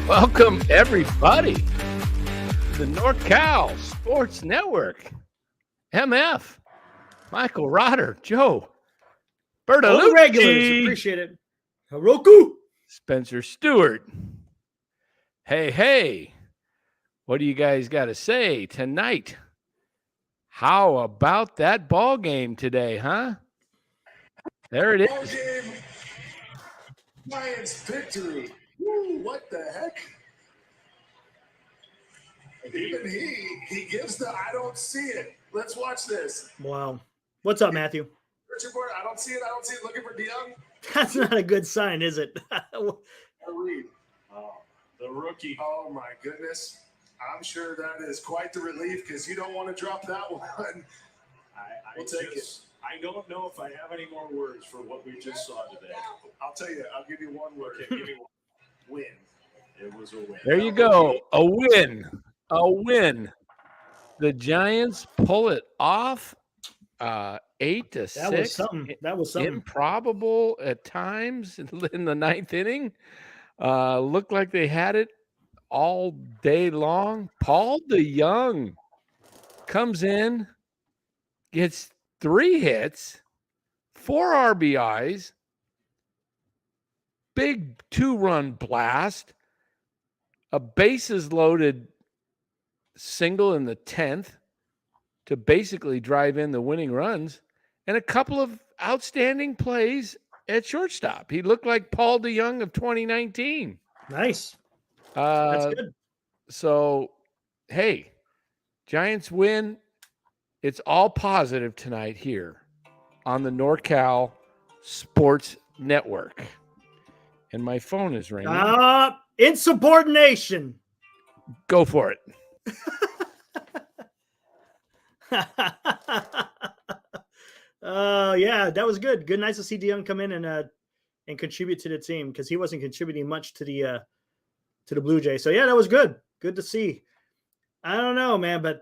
Welcome, everybody, to the NorCal Sports Network. MF, Michael Rotter, Joe, All the Bertolucci, regulars, appreciate it. Heroku. Spencer Stewart. Hey, what do you guys got to say tonight? How about that ball game today, huh? There it is. Ball game. Giants victory. Woo, what the heck? Even he gives the I don't see it. Let's watch this. Wow. What's up, Matthew? Richard Board, I don't see it. Looking for DeYoung. That's not a good sign, is it? Reed. Oh, the rookie. Oh, my goodness. I'm sure that is quite the relief because you don't want to drop that one. We'll take it. I don't know if I have any more words for what we just saw today. I'll tell you. I'll give you one word. Okay, give me one. Win. It was a win. There you go. A win. A win. The Giants pull it off 8-6. That was something. Improbable at times in the ninth inning. Looked like they had it all day long. Paul DeYoung comes in, gets 3 hits, 4 RBIs, big 2-run blast, a bases loaded single in the 10th to basically drive in the winning runs, and a couple of outstanding plays at shortstop. He looked like Paul DeYoung of 2019. Nice. That's good. So, hey, Giants win. It's all positive tonight here on the NorCal Sports Network. And my phone is ringing. Insubordination. Go for it. Yeah, that was good. Good, nice to see DeYoung come in and contribute to the team because he wasn't contributing much to the Blue Jays. So yeah, that was good. Good to see. I don't know, man, but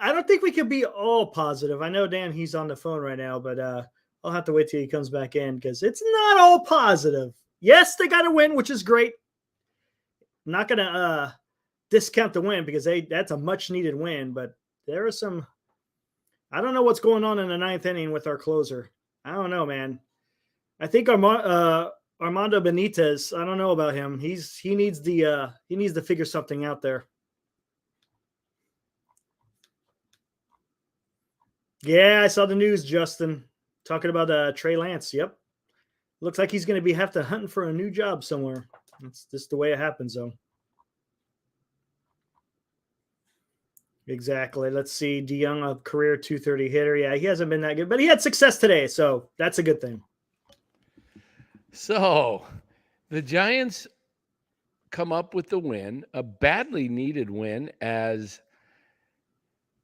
I don't think we can be all positive. I know Dan, he's on the phone right now, but I'll have to wait till he comes back in because it's not all positive. Yes, they got to win, which is great. I'm not gonna discount the win because that's a much needed win, but there are some. I don't know what's going on in the ninth inning with our closer. I don't know, man. I think Armando Benitez. I don't know about him. He needs to figure something out there. Yeah, I saw the news, Justin, talking about Trey Lance. Yep, looks like he's going to have to hunting for a new job somewhere. That's just the way it happens, though. Exactly. Let's see. DeYoung, a career 230 hitter. Yeah, he hasn't been that good, but he had success today, so that's a good thing. So the Giants come up with the win, a badly needed win, as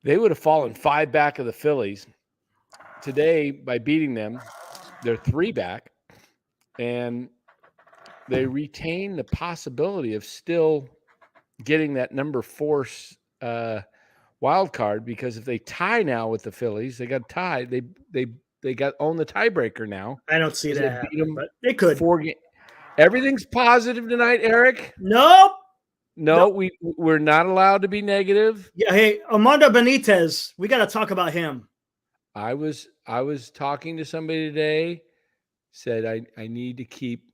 they would have fallen 5 back of the Phillies. Today, by beating them, they're 3 back, and they retain the possibility of still getting that number 4 wild card, because if they tie now with the Phillies, they got tied. They got own the tiebreaker now. I don't see that happening, but they could. Everything's positive tonight, Eric. Nope. No, we're not allowed to be negative. Yeah. Hey, Armando Benitez, we got to talk about him. I was talking to somebody today. Said I need to keep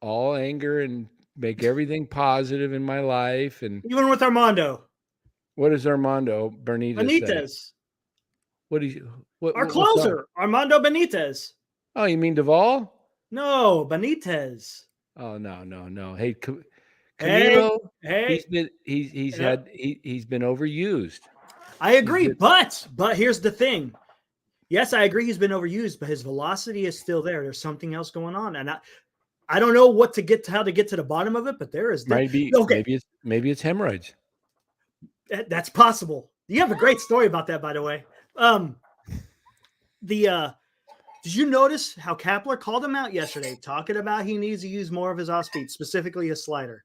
all anger and make everything positive in my life, and even with Armando. What does Armando Benitez say? Our closer, Armando Benitez. Oh, you mean Duvall? No, Benitez. Oh, no. Hey, Camilo, hey. He's been overused. I agree, but here's the thing. Yes, I agree he's been overused, but his velocity is still there. There's something else going on, and I don't know how to get to the bottom of it, but there is maybe it's hemorrhoids. That's possible. You have a great story about that, by the way. Did you notice how Kapler called him out yesterday, talking about he needs to use more of his off speed, specifically his slider?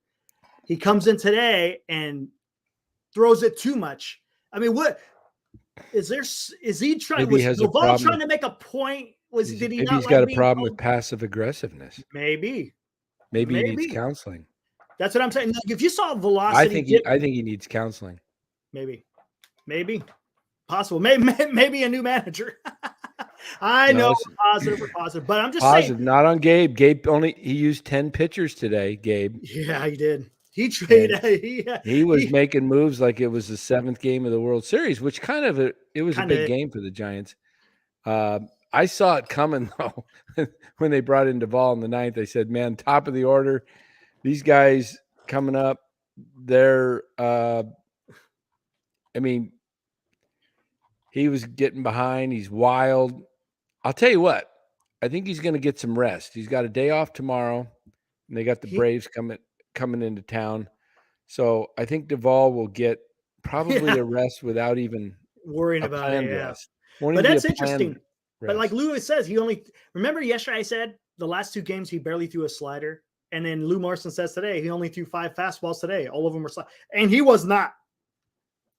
He comes in today and throws it too much. I mean, what is there? Is he trying? Was Duvall trying to make a point? Did he? Maybe he's got a problem with passive aggressiveness. Maybe. Maybe he needs Maybe. counseling. That's what I'm saying. Like, if you saw velocity, I think he needs counseling. maybe possible. Maybe a new manager. I know positive, but I'm just positive. saying. Not on Gabe. Gabe he used 10 pitchers today. Gabe. Yeah, he did. He traded. He was making moves like it was the 7th game of the World Series, which it was a big game for the Giants. I saw it coming though when they brought in Duvall in the 9th. They said, "Man, top of the order, these guys coming up. They're, I mean, he was getting behind. He's wild. I'll tell you what. I think he's going to get some rest. He's got a day off tomorrow, and they got the Braves coming into town. So I think Duvall will get probably a rest without even worrying about it. Yeah. Rest. But that's interesting. But like Lou says, he only remember yesterday I said the last 2 games he barely threw a slider, and then Lou Morrison says today he only threw 5 fastballs today. All of them were and he was not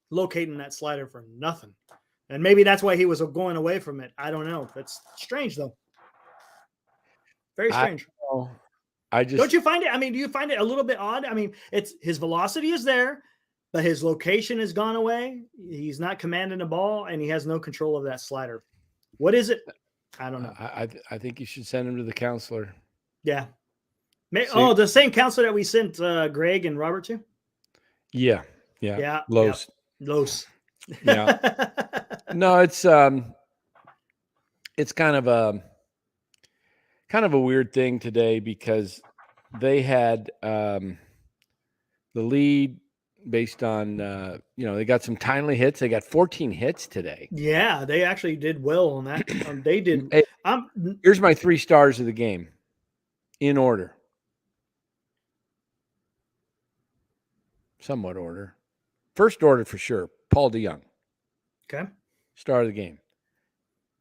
locating that slider for nothing. And maybe that's why he was going away from it. I don't know. That's strange though. Very strange. Don't you find it? I mean, do you find it a little bit odd? I mean, it's his velocity is there, but his location has gone away. He's not commanding the ball, and he has no control of that slider. What is it? I don't know. I think you should send him to the counselor. Yeah. The same counselor that we sent Greg and Robert to? Yeah. Los. Yeah. No, it's kind of a weird thing today because they had the lead based on they got some timely hits. They got 14 hits today. Yeah, they actually did well on that. They did. Hey, here's my 3 stars of the game in order. Somewhat order. First order for sure, Paul DeYoung. Okay. Star of the game.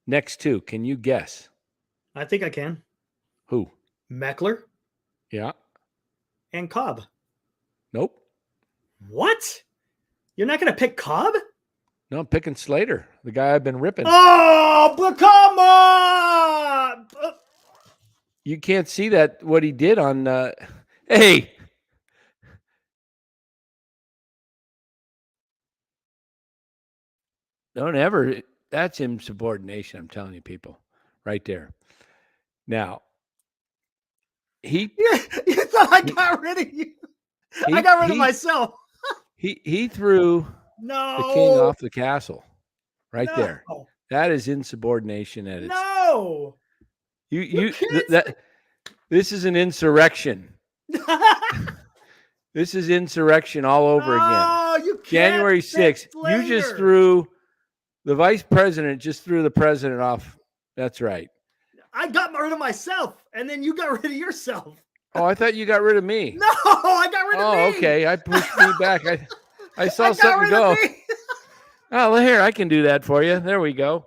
Next 2, can you guess? I think I can. Who? Meckler. Yeah. And Cobb. Nope. What? You're not going to pick Cobb? No, I'm picking Slater, the guy I've been ripping. Oh, but come on! You can't see that what he did on. Hey, don't ever. That's insubordination. I'm telling you, people, right there. Now, you thought I got rid of you. I got rid of myself. He threw the king off the castle, right there. That is insubordination at its. No. This is an insurrection. This is insurrection all over again. You can't. January 6th. You just threw the vice president. Just threw the president off. That's right. I got rid of myself, and then you got rid of yourself. Oh, I thought you got rid of me. No, I got rid of me. Oh, okay. I pushed me back. I saw something go. Oh, well, here, I can do that for you. There we go.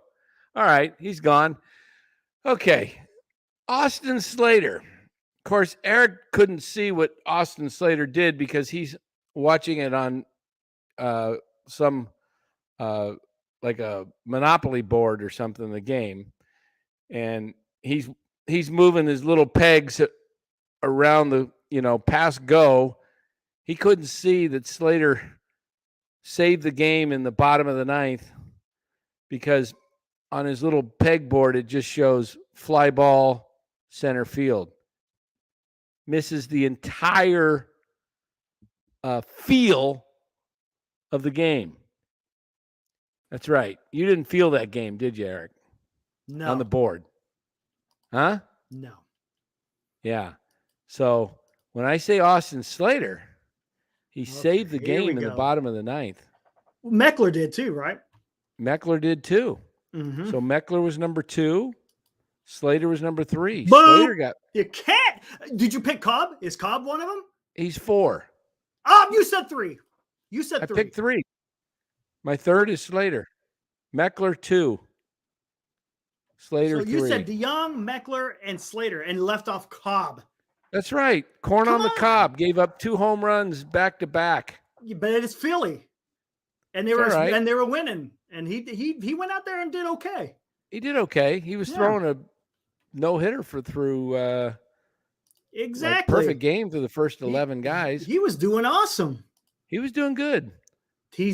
All right. He's gone. Okay. Austin Slater. Of course, Eric couldn't see what Austin Slater did because he's watching it on some like a Monopoly board or something, the game. And he's moving his little pegs around the, past go. He couldn't see that Slater saved the game in the bottom of the 9th because on his little pegboard, it just shows fly ball center field. Misses the entire feel of the game. That's right. You didn't feel that game, did you, Eric? No. On the board. Huh? No. Yeah. So when I say Austin Slater, he saved the game in the bottom of the 9th. Meckler did too, right? Meckler did too. Mm-hmm. So Meckler was number 2. Slater was number 3. Boom! Slater got. You can't. Did you pick Cobb? Is Cobb one of them? He's 4. Oh, you said 3. You said 3. I picked 3. My 3rd is Slater. Meckler 2. Slater 3. So you said DeYoung, Meckler, and Slater, and left off Cobb. That's right. Corn on the cob. Gave up 2 home runs back to back. But it's Philly, and they were winning, and he went out there and did okay. He did okay. He was throwing a no hitter through Exactly. perfect game through the first 11 guys. He was doing awesome. He was doing good.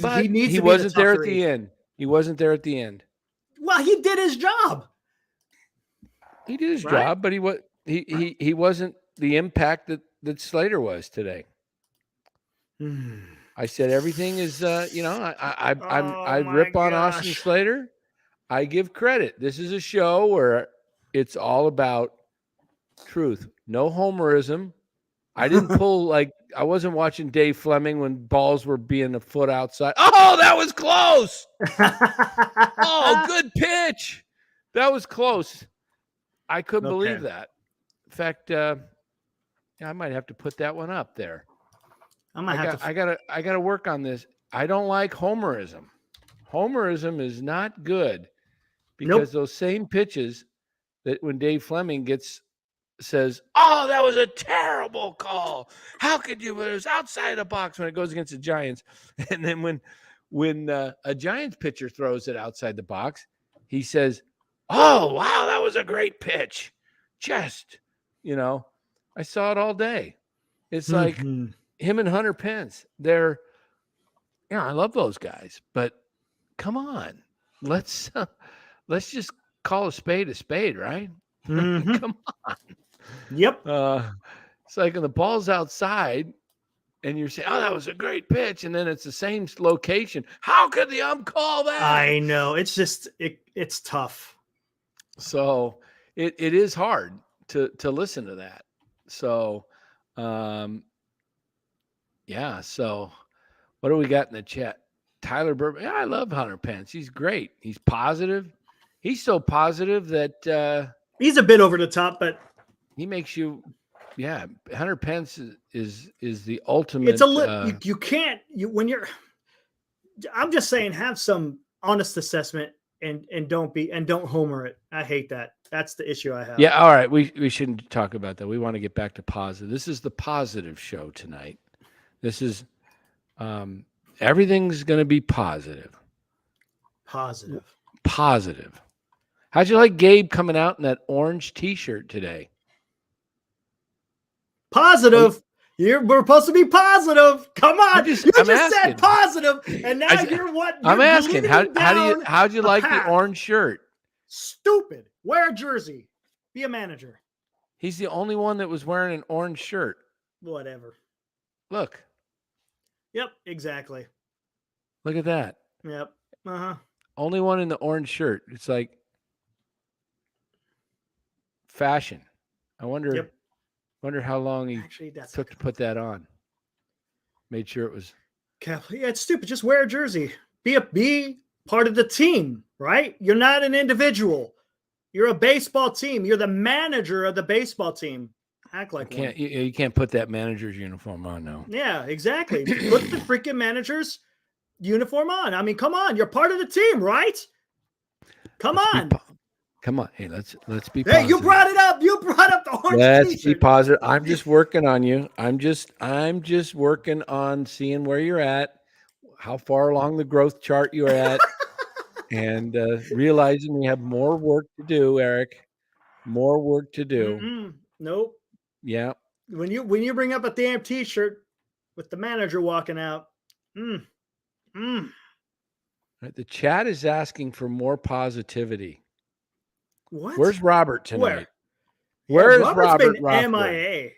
But He needs to be wasn't the there top at 3. the end. He wasn't there at the end. Well, he did his job. He did his Right? job, but he wasn't the impact that Slater was today. I said everything is I rip on Austin Slater. I give credit. This is a show where it's all about truth. No homerism. I didn't pull I wasn't watching Dave Fleming when balls were being a foot outside. Oh, that was close. Oh, good pitch. That was close. I couldn't believe that. In fact, I might have to put that one up there. I gotta work on this. I don't like homerism. Homerism is not good because those same pitches that when Dave Fleming says, "Oh, that was a terrible call. How could you? It was outside the box when it goes against the Giants." And then when a Giants pitcher throws it outside the box, he says, "Oh, wow, that was a great pitch." Just, I saw it all day. It's like him and Hunter Pence. I love those guys, but come on, let's just call a spade, right? Come on. Yep. It's like when the ball's outside and you're saying, "Oh, that was a great pitch," and then it's the same location. How could the ump call that? I know. It's just it's tough. So it is hard to listen to that. So so what do we got in the chat? Tyler Bourbon. Yeah, I love Hunter Pence. He's great. He's positive. He's so positive that he's a bit over the top, but he makes you. Yeah, Hunter Pence is the ultimate. It's you can't when you're. I'm just saying, have some honest assessment and don't homer it. I hate that. That's the issue I have. Yeah, all right. We shouldn't talk about that. We want to get back to positive. This is the positive show tonight. This is everything's going to be positive. Positive. How'd you like Gabe coming out in that orange T-shirt today? Positive. We're supposed to be positive. Come on. You just said positive, and now you're what? I'm asking. How'd you like the orange shirt? Stupid. Wear a jersey. Be a manager. He's the only one that was wearing an orange shirt. Whatever. Look. Yep, exactly. Look at that. Yep. Uh-huh. Only one in the orange shirt. It's like fashion. I wonder how long he took to put that on. Made sure it was. Yeah, it's stupid. Just wear a jersey. Be part of the team, right? You're not an individual. You're a baseball team. You're the manager of the baseball team. Act like you can't put that manager's uniform on now. Yeah, exactly. Put the freaking manager's uniform on. I mean, come on. You're part of the team, right? Come on. Come on. Hey, let's be positive. Hey, you brought it up. You brought up the orange Let's T-shirt. be positive. I'm just working on you. I'm just working on seeing where you're at, how far along the growth chart you're at, and realizing we have more work to do, Eric. More work to do. Mm-mm. Nope. Yeah. When you bring up a damn T-shirt with the manager walking out, Right, the chat is asking for more positivity. What? Where's Robert tonight? Where is Robert? Been MIA.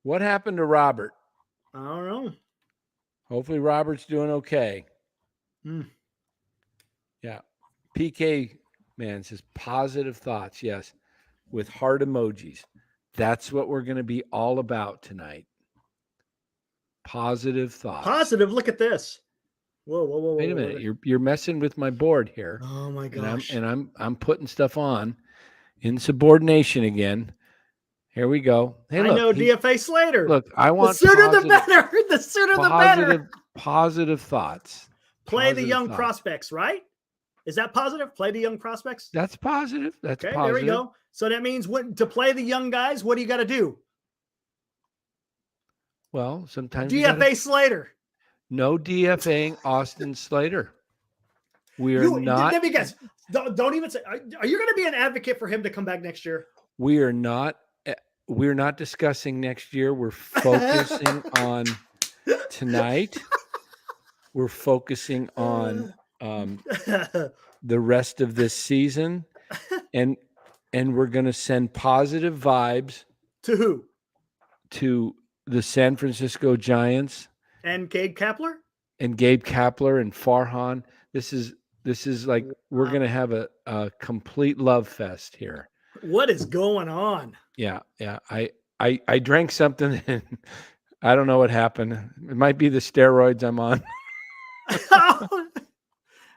What happened to Robert? I don't know. Hopefully Robert's doing okay. Yeah. PK man says positive thoughts. Yes. With heart emojis. That's what we're going to be all about tonight. Positive thoughts. Positive. Look at this. Whoa. Wait a minute. You're messing with my board here. Oh my gosh. And I'm putting stuff on insubordination again. Here we go. Hey, look, I know DFA Slater. Look, I want the sooner the better. The sooner the better. Positive thoughts. Play the young prospects, right? Is that positive? Play the young prospects? That's positive. That's okay, positive. There we go. So that means to play the young guys, what do you got to do? Well, sometimes DFA Slater. No DFAing Austin Slater. We're not. Let me guess. Don't even say. Are you going to be an advocate for him to come back next year? We are not. we're not discussing next year. We're focusing on tonight. We're focusing on the rest of this season, and we're going to send positive vibes To who? to the San Francisco Giants And Gabe Kapler? and Gabe Kapler and Farhan. This is like we're going to have a complete love fest here. What is going on? Yeah. I drank something and I don't know what happened. It might be the steroids I'm on.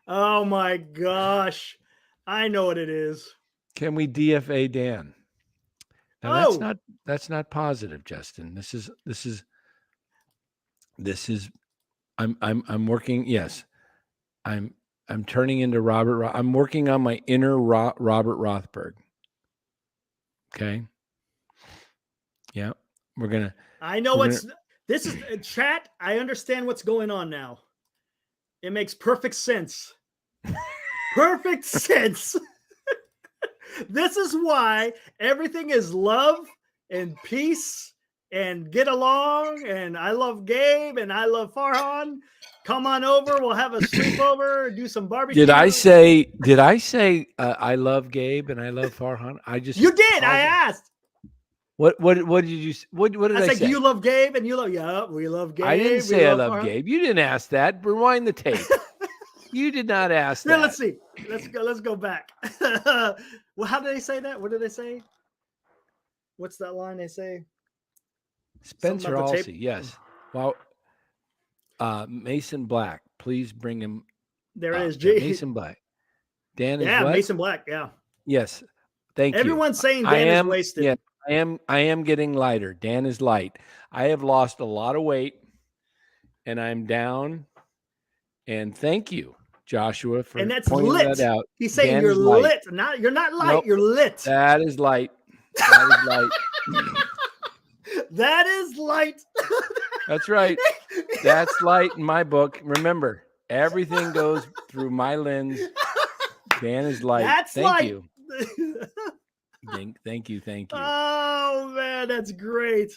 Oh my gosh. I know what it is. Can we DFA Dan? Now Oh, that's not positive, Justin. This is I'm working. Yes, I'm turning into Robert. I'm working on my inner Robert Rothberg. Okay. Yeah, we're gonna. I know this is chat. I understand what's going on now. It makes perfect sense. Perfect sense. This is why everything is love and peace and get along. And I love Gabe and I love Farhan. Come on over. We'll have a sleepover, do some barbecue. Did I say I love Gabe and I love Farhan? You did. I asked. What did you what did I said, say? Do you love Gabe? And you love, yeah, we love Gabe. I didn't say I love Farhan. Gabe. You didn't ask that. Rewind the tape. You did not ask that. Let's see. Let's go back. Well, how did they say that? What did they say? What's that line they say? Spencer Alsey, yes. Well, Mason Black, please bring him. There it is. Mason Black. Dan is what? Mason Black. Yeah. Yes. Thank you. Everyone's saying Dan is wasted. Yeah, I am getting lighter. Dan is light. I have lost a lot of weight and I'm down. And thank you, Joshua, for pointing lit. that out. He's saying you're lit. You're not light. Nope. You're lit. That is light. That is light. That is light. That's right. That's light in my book. Remember, everything goes through my lens. Dan is light. That's Thank light. You. Thank you. Oh man, that's great.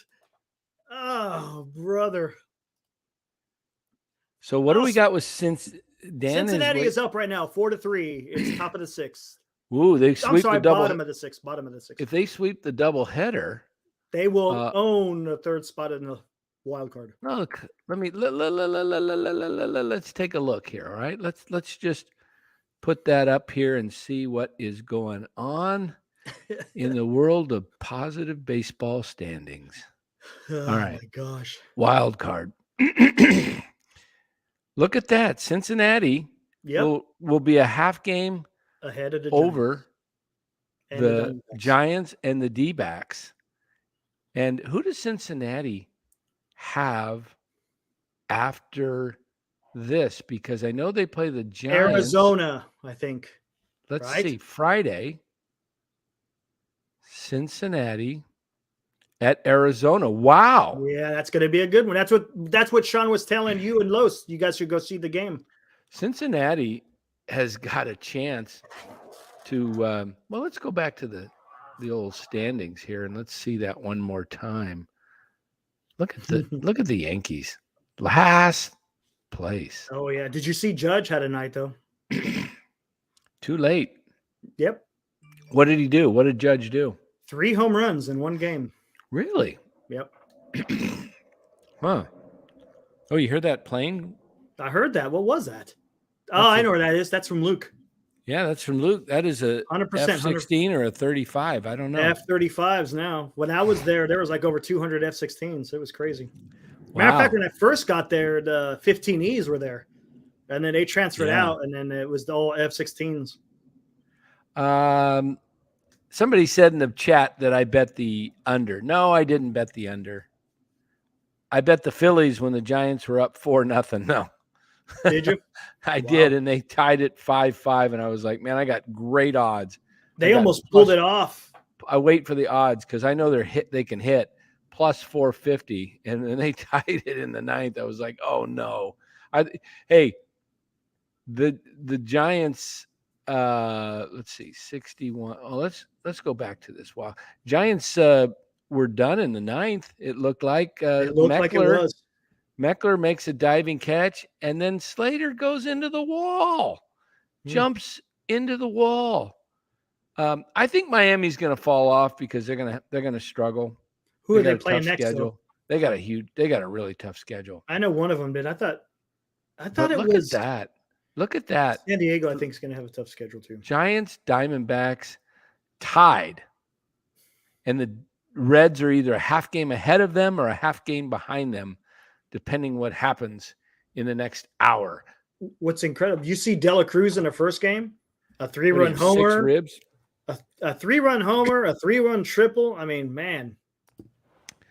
Oh, brother. So what do we got with Cincinnati is up right now, 4-3. It's top of the sixth. Ooh, they sweep the double. Bottom of the sixth. If they sweep the double header, they will own the third spot in the wild card. Look, let's take a look here. All right, let's just put that up here and see what is going on in the world of positive baseball standings. Oh, all right, my gosh, wild card. Look at that. Cincinnati will be a half game ahead of the over the Giants and the D-backs. And who does Cincinnati have after this? Because I know they play the Giants. Arizona, I think. Let's see. Friday, Cincinnati at Arizona. Wow. Yeah, that's going to be a good one. That's what Sean was telling you and Los. You guys should go see the game. Cincinnati has got a chance to well, let's go back to the old standings here and let's see that one more time. Look at the Yankees. Last place. Oh yeah. Did you see Judge had a night though? Too late. Yep. What did he do? What did Judge do? 3 home runs in one game. Really? Yep. Huh. Oh, you heard that plane? I heard that. What was that? I know where that is. That's from Luke. Yeah, that's from Luke. That is a 100% F-16 or a 35. I don't know. F-35s now. When I was there was like over 200 F-16s. It was crazy. Wow. Matter of fact, when I first got there, the 15Es were there. And then they transferred out, and then it was the all F-16s. Somebody said in the chat that I bet the under. No, I didn't bet the under. I bet the Phillies when the Giants were up 4-0. No. Did you? I did, and they tied it 5-5, and I was like, man, I got great odds. They almost pulled it off. I wait for the odds because I know they can hit plus 450, and then they tied it in the 9th. I was like, oh no. The Giants, let's see, 61. Oh, let's go back to this. Wow. Giants were done in the ninth. It looked like It looked like it was. Meckler makes a diving catch, and then Slater goes into the wall, jumps into the wall. I think Miami's going to fall off because they're going to struggle. Who are they playing next? Schedule. They got a really tough schedule. I know one of them did. I thought but it look was at that. Look at that. San Diego. I think is going to have a tough schedule too. Giants, Diamondbacks tied, and the Reds are either a half game ahead of them or a half game behind them, depending what happens in the next hour. What's incredible, you see Dela Cruz in the first game, a 3-run homer, 6 ribs, a 3-run homer, a 3-run triple. I mean, man,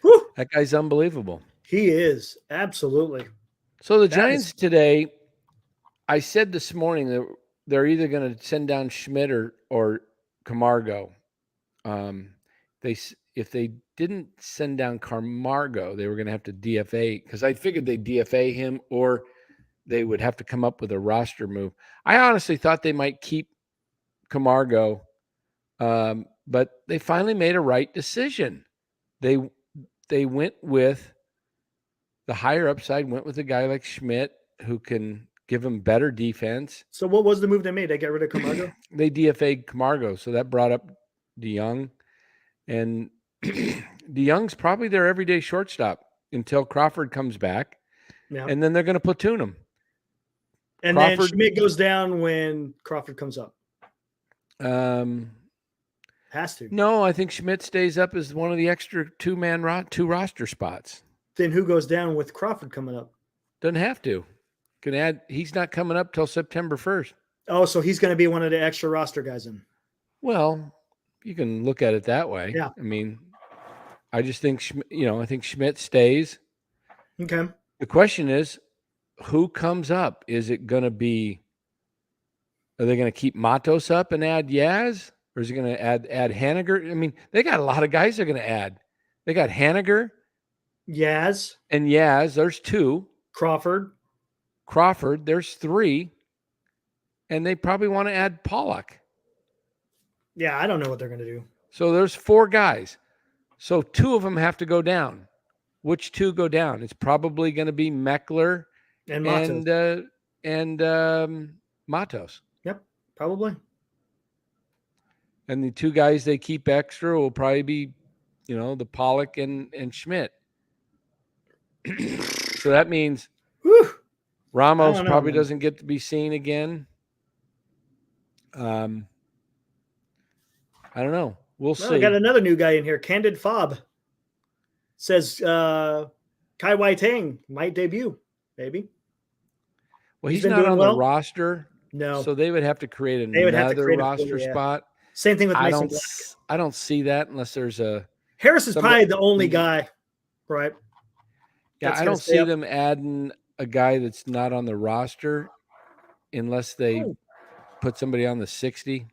whew, that guy's unbelievable. He is, absolutely. So the Giants today, I said this morning that they're either going to send down Schmidt or Camargo. If they didn't send down Camargo, they were going to have to DFA, because I figured they'd DFA him or they would have to come up with a roster move. I honestly thought they might keep Camargo, but they finally made a right decision. They went with the higher upside, went with a guy like Schmidt who can give them better defense. So what was the move they made? They got rid of Camargo? They DFA'd Camargo, so that brought up DeYoung. And DeYoung's probably their everyday shortstop until Crawford comes back. Yeah. And then they're going to platoon him. And then Schmidt goes down when Crawford comes up. Has to. No, I think Schmidt stays up as one of the extra two roster spots. Then who goes down with Crawford coming up? Doesn't have to. Can add. He's not coming up till September 1st. Oh, so he's going to be one of the extra roster guys in. Well, you can look at it that way. Yeah. I mean, I just think I think Schmidt stays. Okay. The question is, who comes up? Is it going to be? Are they going to keep Matos up and add Yaz, or is it going to add Haniger? I mean, they got a lot of guys they're going to add. They got Haniger, Yaz, and Yaz. There's 2. Crawford. There's 3, and they probably want to add Pollock. Yeah, I don't know what they're going to do. So there's 4 guys. So 2 of them have to go down. Which 2 go down? It's probably going to be Meckler and Matos. And Matos. Yep, probably. And the 2 guys they keep extra will probably be, the Pollock and Schmidt. So that means Ramos probably doesn't get to be seen again. I don't know. We'll see. I got another new guy in here. Candid Fob says Kai Wai Tang might debut, maybe. Well, he's not on the roster. No. So they would have to create another roster spot. Same thing with Mason Black. I don't see that unless there's a Harris is probably the only guy, right? Yeah, I don't see them adding a guy that's not on the roster unless they put somebody on the 60.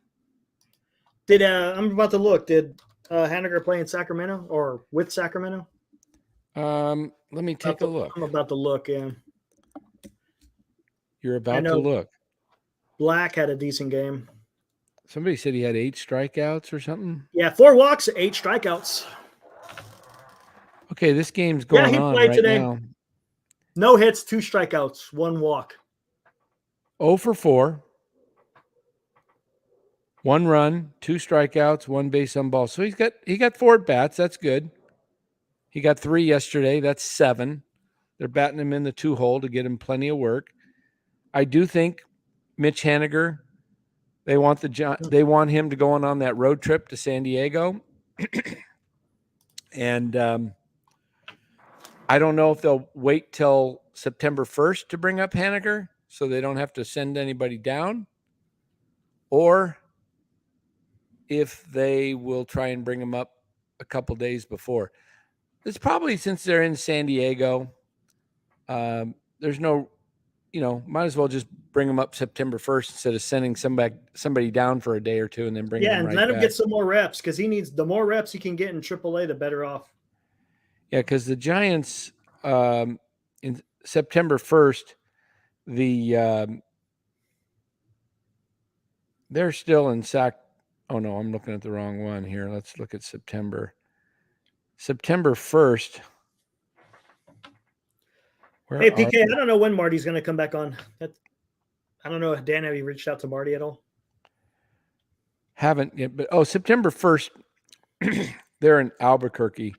I'm about to look. Did Haniger play in Sacramento or with Sacramento? Let me take a look. I'm about to look, yeah. You're about to look. Black had a decent game. Somebody said he had 8 strikeouts or something. Yeah, 4 walks, 8 strikeouts. Okay, this game's going on right today. Now. No hits, 2 strikeouts, 1 walk. 0 for 4. 1 run, 2 strikeouts, 1 base on ball. So he got 4 at bats. That's good. He got 3 yesterday. That's 7. They're batting him in the 2 hole to get him plenty of work. I do think Mitch Haniger, they want him to go on that road trip to San Diego. And I don't know if they'll wait till September 1st to bring up Haniger so they don't have to send anybody down, or if they will try and bring him up a couple days before. It's probably, since they're in San Diego, there's no, might as well just bring him up September 1st instead of sending somebody down for a day or 2 and then bring him right back. Yeah, and let him get some more reps, because he needs the more reps he can get in AAA, the better off. Yeah, because the Giants in September 1st, they're still in Oh no, I'm looking at the wrong one here. Let's look at September. September 1st. Hey, PK, I don't know when Marty's going to come back on. I don't know. Dan, have you reached out to Marty at all? Haven't yet, but September 1st, they're in Albuquerque.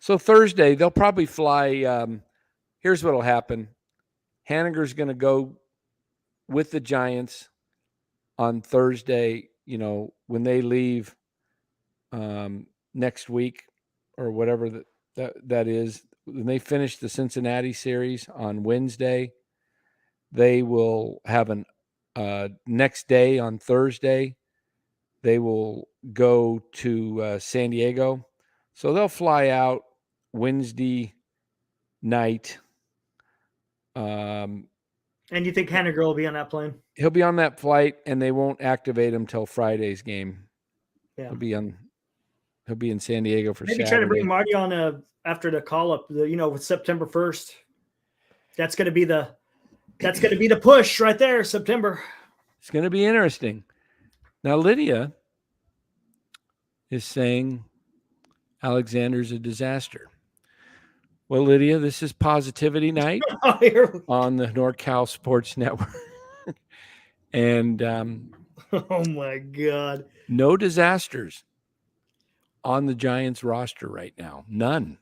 So Thursday, they'll probably fly. Here's what will happen. Haniger's going to go with the Giants on Thursday, when they leave next week or whatever that is. When they finish the Cincinnati series on Wednesday, they will have an next day on Thursday. They will go to San Diego. So they'll fly out Wednesday night. And you think Haniger will be on that plane? He'll be on that flight, and they won't activate him till Friday's game. Yeah. He'll be in San Diego for Maybe Saturday. try to bring Marty on after the call up. With September 1st. That's going to be the push right there. September. It's going to be interesting. Now Lydia is saying Alexander's a disaster. Well, Lydia, this is Positivity Night on the NorCal Sports Network. And oh my God. No disasters on the Giants roster right now. None.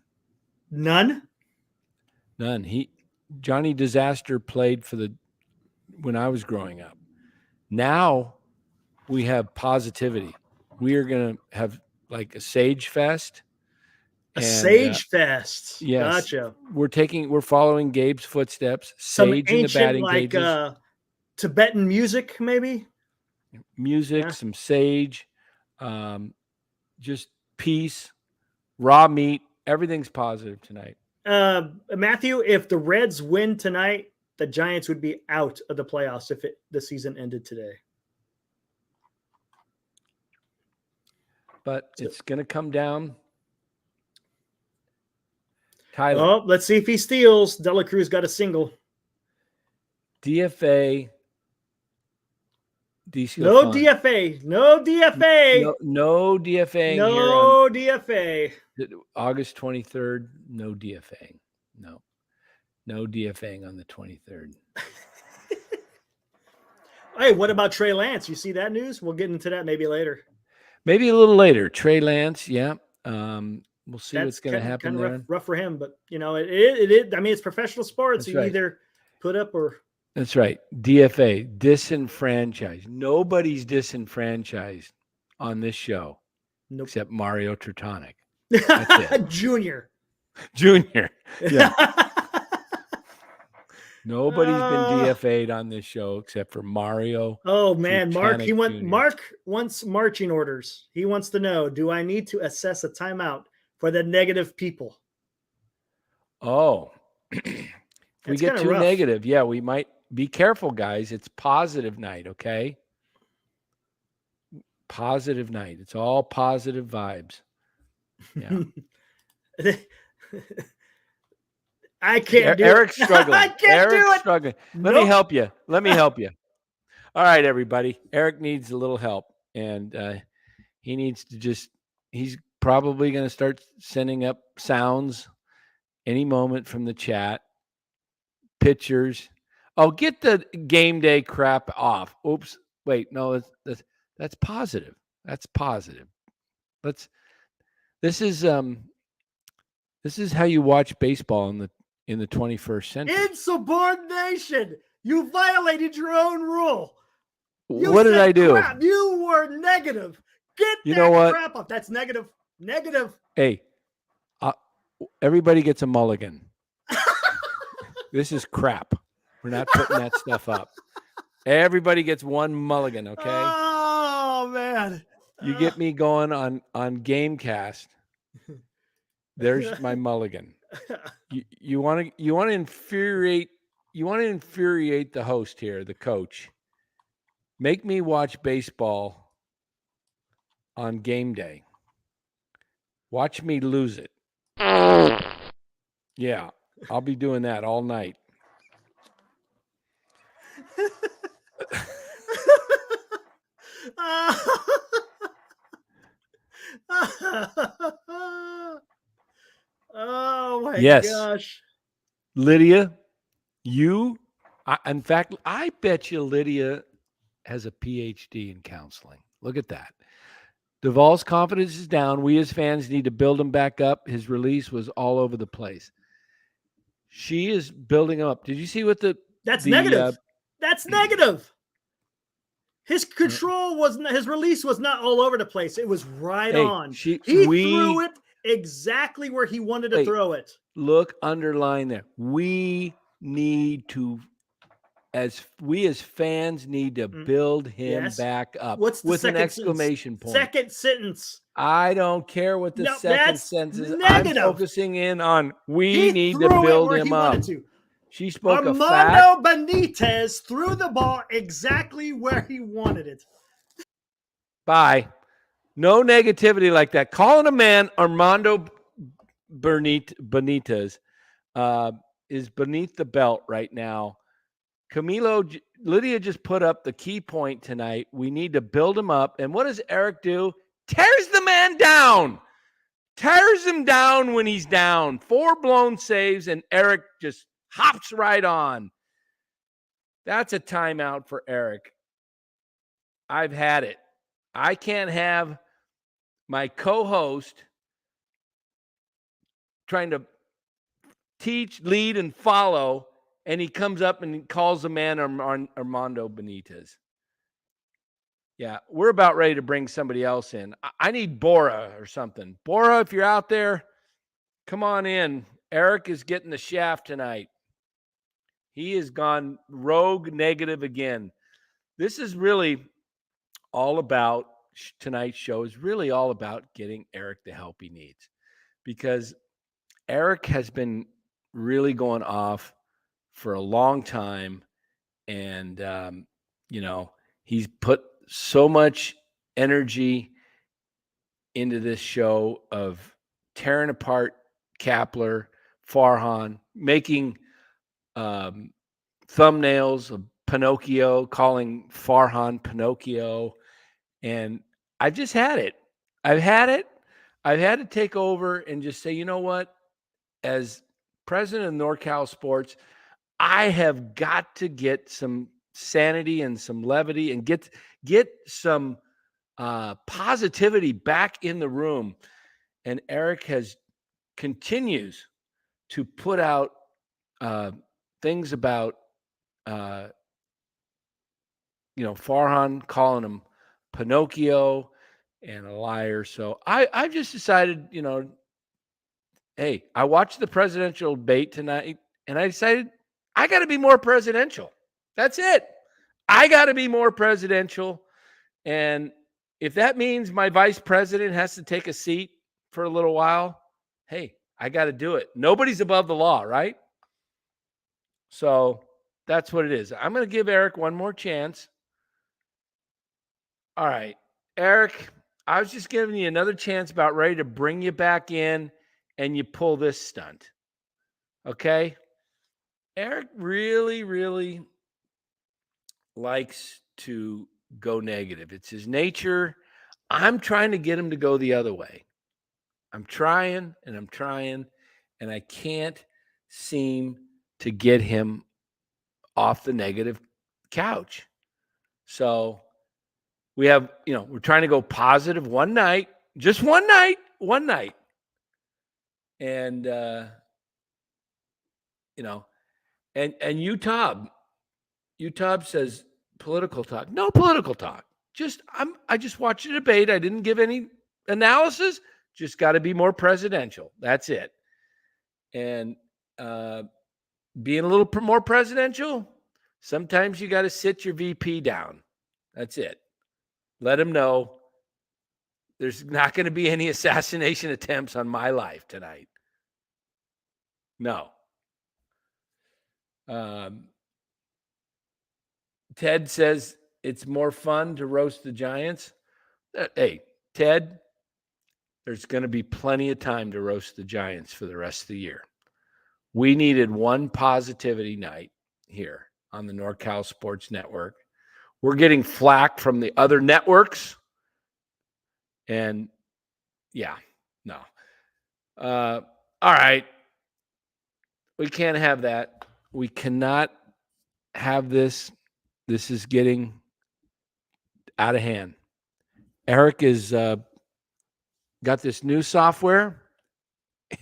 Johnny Disaster played when I was growing up. Now we have positivity. We are going to have like a Sage Fest. Sage Fest. Yes. Gotcha. We're following Gabe's footsteps. Some Sage ancient, in the batting cages. Tibetan music, maybe. Some sage, just peace, raw meat. Everything's positive tonight. Matthew, if the Reds win tonight, the Giants would be out of the playoffs if the season ended today. But it's going to come down. Tyler. Oh, let's see if he steals. Dela Cruz got a single. DFA. No DFA. No DFA. No DFA. No DFA. August 23rd. No DFA. No DFAing on the 23rd. Hey, what about Trey Lance? You see that news? We'll get into that maybe later. Maybe a little later. Trey Lance, yeah. We'll see what's going to happen there. there. Rough for him, but it. I mean, it's professional sports. That's right. Either put up or. That's right. DFA, disenfranchised. Nobody's disenfranchised on this show, except Mario Tertonic. That's it. Junior. Yeah. Nobody's been DFA'd on this show except for Mario. Oh man, Mark wants marching orders. He wants to know, do I need to assess a timeout for the negative people? Oh. We get too negative. Yeah, we might be careful, guys. It's positive night, okay? Positive night. It's all positive vibes. Yeah. I can't do Eric's it. struggling. I can't do it. Struggling. Let me help you. All right, everybody. Eric needs a little help, and he needs to he's probably going to start sending up sounds any moment from the chat, pictures. Oh, get the game day crap off. Oops. Wait, no, that's positive. That's positive. This is how you watch baseball in the 21st century. Insubordination. You violated your own rule. What did I do? Crap. You were negative. Get crap up. That's negative. Negative. Hey, everybody gets a mulligan. This is crap. We're not putting that stuff up. Everybody gets one mulligan, okay? Oh, man. You get me going on Gamecast. There's my mulligan. You want to infuriate the host here, the coach. Make me watch baseball on game day. Watch me lose it. Yeah, I'll be doing that all night. my Yes. gosh. Lydia, in fact, I bet you Lydia has a PhD in counseling. Look at that. Duvall's confidence is down. We as fans need to build him back up. His release was all over the place. She is building up. Did you see what That's negative. That's negative. His control his release was not all over the place. It was right on. He threw it exactly where he wanted to throw it. Look, underline there. We as fans need to build him back up. What's the with an exclamation point? Second sentence. I don't care what the second sentence is. Negative. I'm focusing in on we need to build him up. She spoke a fact. Armando Benitez threw the ball exactly where he wanted it. Bye. No negativity like that. Calling a man Armando Benitez is beneath the belt right now. Lydia just put up the key point tonight. We need to build him up. And what does Eric do? Tears the man down. Tears him down when he's down. 4 blown saves, and Eric just hops right on. That's a timeout for Eric. I've had it. I can't have my co-host trying to teach, lead, and follow, and he comes up and calls the man Armando Benitez. Yeah, we're about ready to bring somebody else in. I need Bora or something. Bora, if you're out there, come on in. Eric is getting the shaft tonight. He has gone rogue negative again. This is really all about, tonight's show is really all about getting Eric the help he needs. Because Eric has been really going off for a long time. And, he's put so much energy into this show of tearing apart Kapler, Farhan, making thumbnails of Pinocchio, calling Farhan Pinocchio. And I've just had it. I've had to take over and just say, you know what? As president of NorCal Sports, I have got to get some sanity and some levity and get some positivity back in the room. And Eric continues to put out things about Farhan calling him Pinocchio and a liar. So I've just decided, hey, I watched the presidential debate tonight, and I decided I got to be more presidential. That's it. I got to be more presidential. And if that means my vice president has to take a seat for a little while, hey, I got to do it. Nobody's above the law, right? So that's what it is. I'm going to give Eric one more chance. All right, Eric, I was just giving you another chance, about ready to bring you back in, and you pull this stunt. Okay? Eric really, really likes to go negative. It's his nature. I'm trying to get him to go the other way. I'm trying, and I can't seem to get him off the negative couch. So we have, we're trying to go positive one night, just one night. And, and UTOB says political talk. No political talk. I just watched a debate. I didn't give any analysis. Just got to be more presidential. That's it. And being a little more presidential, sometimes you got to sit your VP down. That's it. Let him know there's not going to be any assassination attempts on my life tonight. No. Ted says it's more fun to roast the Giants. Hey, Ted, there's going to be plenty of time to roast the Giants for the rest of the year. We needed one positivity night here on the NorCal Sports Network. We're getting flack from the other networks. And yeah, no. All right. We can't have that. We cannot have this. This is getting out of hand. Eric is got this new software,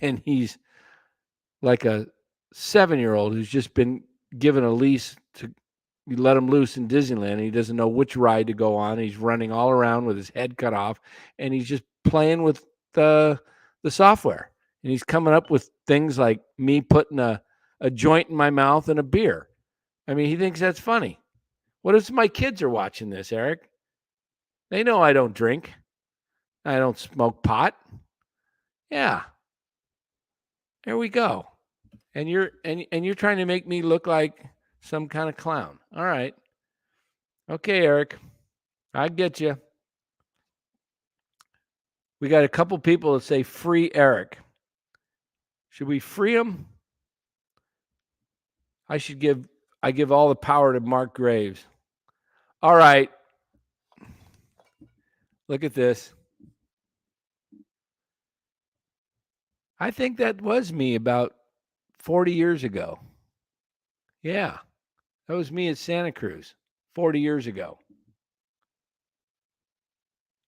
and he's like a 7-year-old who's just been given a lease to let him loose in Disneyland. And he doesn't know which ride to go on. He's running all around with his head cut off, and he's just playing with the software. And he's coming up with things like me putting a joint in my mouth and a beer. I mean, he thinks that's funny. What if my kids are watching this, Eric? They know I don't drink. I don't smoke pot. Yeah. There we go. And you're trying to make me look like some kind of clown. All right. Okay, Eric. I get you. We got a couple people that say free Eric. Should we free him? I give all the power to Mark Graves. All right. Look at this. I think that was me about 40 years ago. Yeah. That was me at Santa Cruz 40 years ago.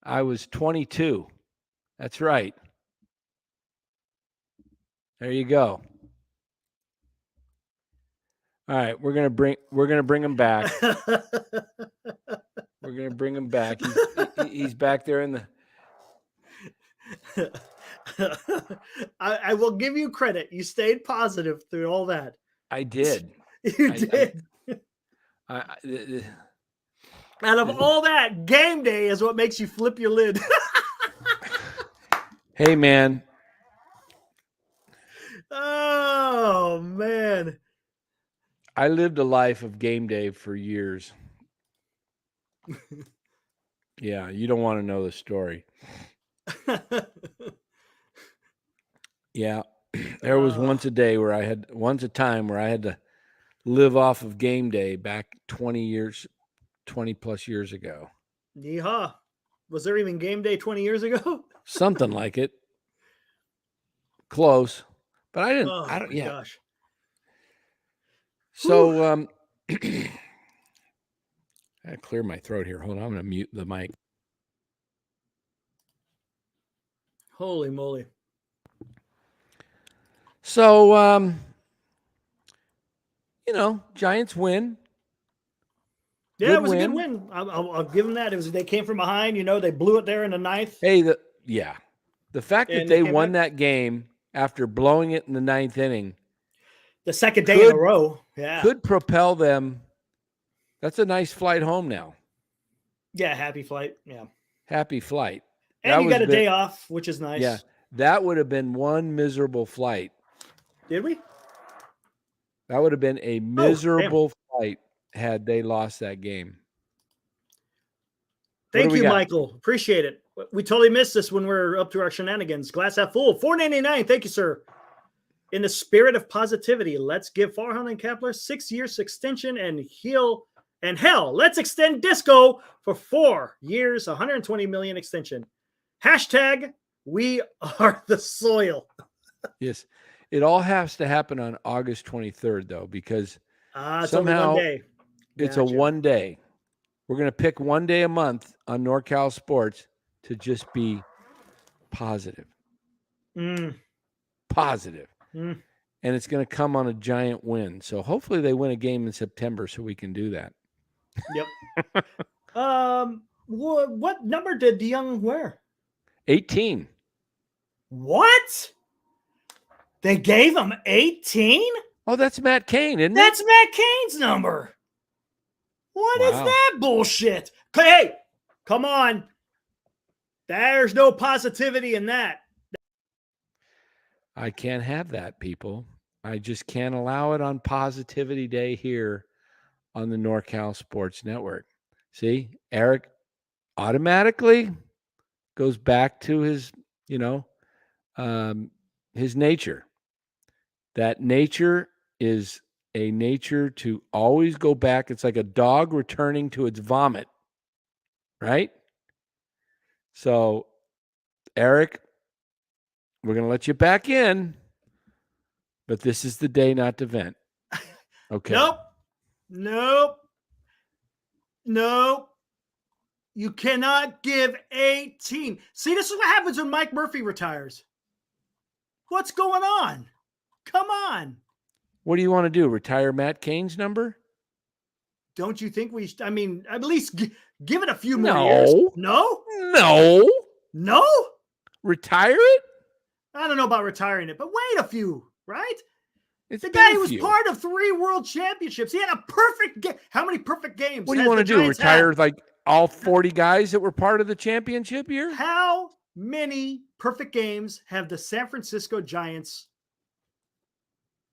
I was 22. That's right. There you go. All right, we're gonna bring him back. We're gonna bring him back. He's back there in the. I will give you credit. You stayed positive through all that. I did. You did. Out of all that, game day is what makes you flip your lid. Hey, man. Oh, man. I lived a life of game day for years. Yeah, you don't want to know the story. Yeah, there was once a time where I had to live off of game day back 20 plus years ago. Yeehaw. Was there even game day 20 years ago? Something like it. Close. But I didn't. Oh, I don't. my Yeah. gosh. So I clear my throat here. Hold on. I'm going to mute the mic. Holy moly. So, Giants win. Yeah, it was a good win. I'll give them that. They came from behind. They blew it there in the ninth. Hey, the fact that they won that game after blowing it in the ninth inning, the second day in a row, could propel them. That's a nice flight home now. Yeah, happy flight. Yeah, happy flight. And you got a day off, which is nice. Yeah, that would have been one miserable flight. Did we? That would have been a miserable flight had they lost that game. Thank you, Michael. Appreciate it. We totally missed this when we're up to our shenanigans. Glass half full. $4.99. Thank you, sir. In the spirit of positivity, let's give Farhan and Kepler 6 years extension and hell, let's extend Disco for 4 years, 120 million extension. Hashtag we are the soil. Yes. It all has to happen on August 23rd, though, because somehow it's a 1 day. We're going to pick 1 day a month on NorCal Sports to just be positive. Positive. And it's going to come on a giant win. So hopefully they win a game in September so we can do that. Yep. What number did DeYoung wear? 18. What? They gave him 18? Oh, that's Matt Cain, isn't it? That's Matt Cain's number. What is that bullshit? Hey, come on. There's no positivity in that. I can't have that, people. I just can't allow it on Positivity Day here on the NorCal Sports Network. See, Eric automatically goes back to his, his nature. That nature is a nature to always go back. It's like a dog returning to its vomit, right? So, Eric, we're going to let you back in, But this is the day not to vent. Okay. Nope. You cannot give 18. See, this is what happens when Mike Murphy retires. What's going on? Come on. What do you want to do? Retire Matt Cain's number? Don't you think we should, at least give it a few more years? No. Retire it? I don't know about retiring it, but wait a few, right? It's the guy was part of 3 world championships. He had a perfect game. How many perfect games? What do you want to do? Retire like all 40 guys that were part of the championship year? How many perfect games have the San Francisco Giants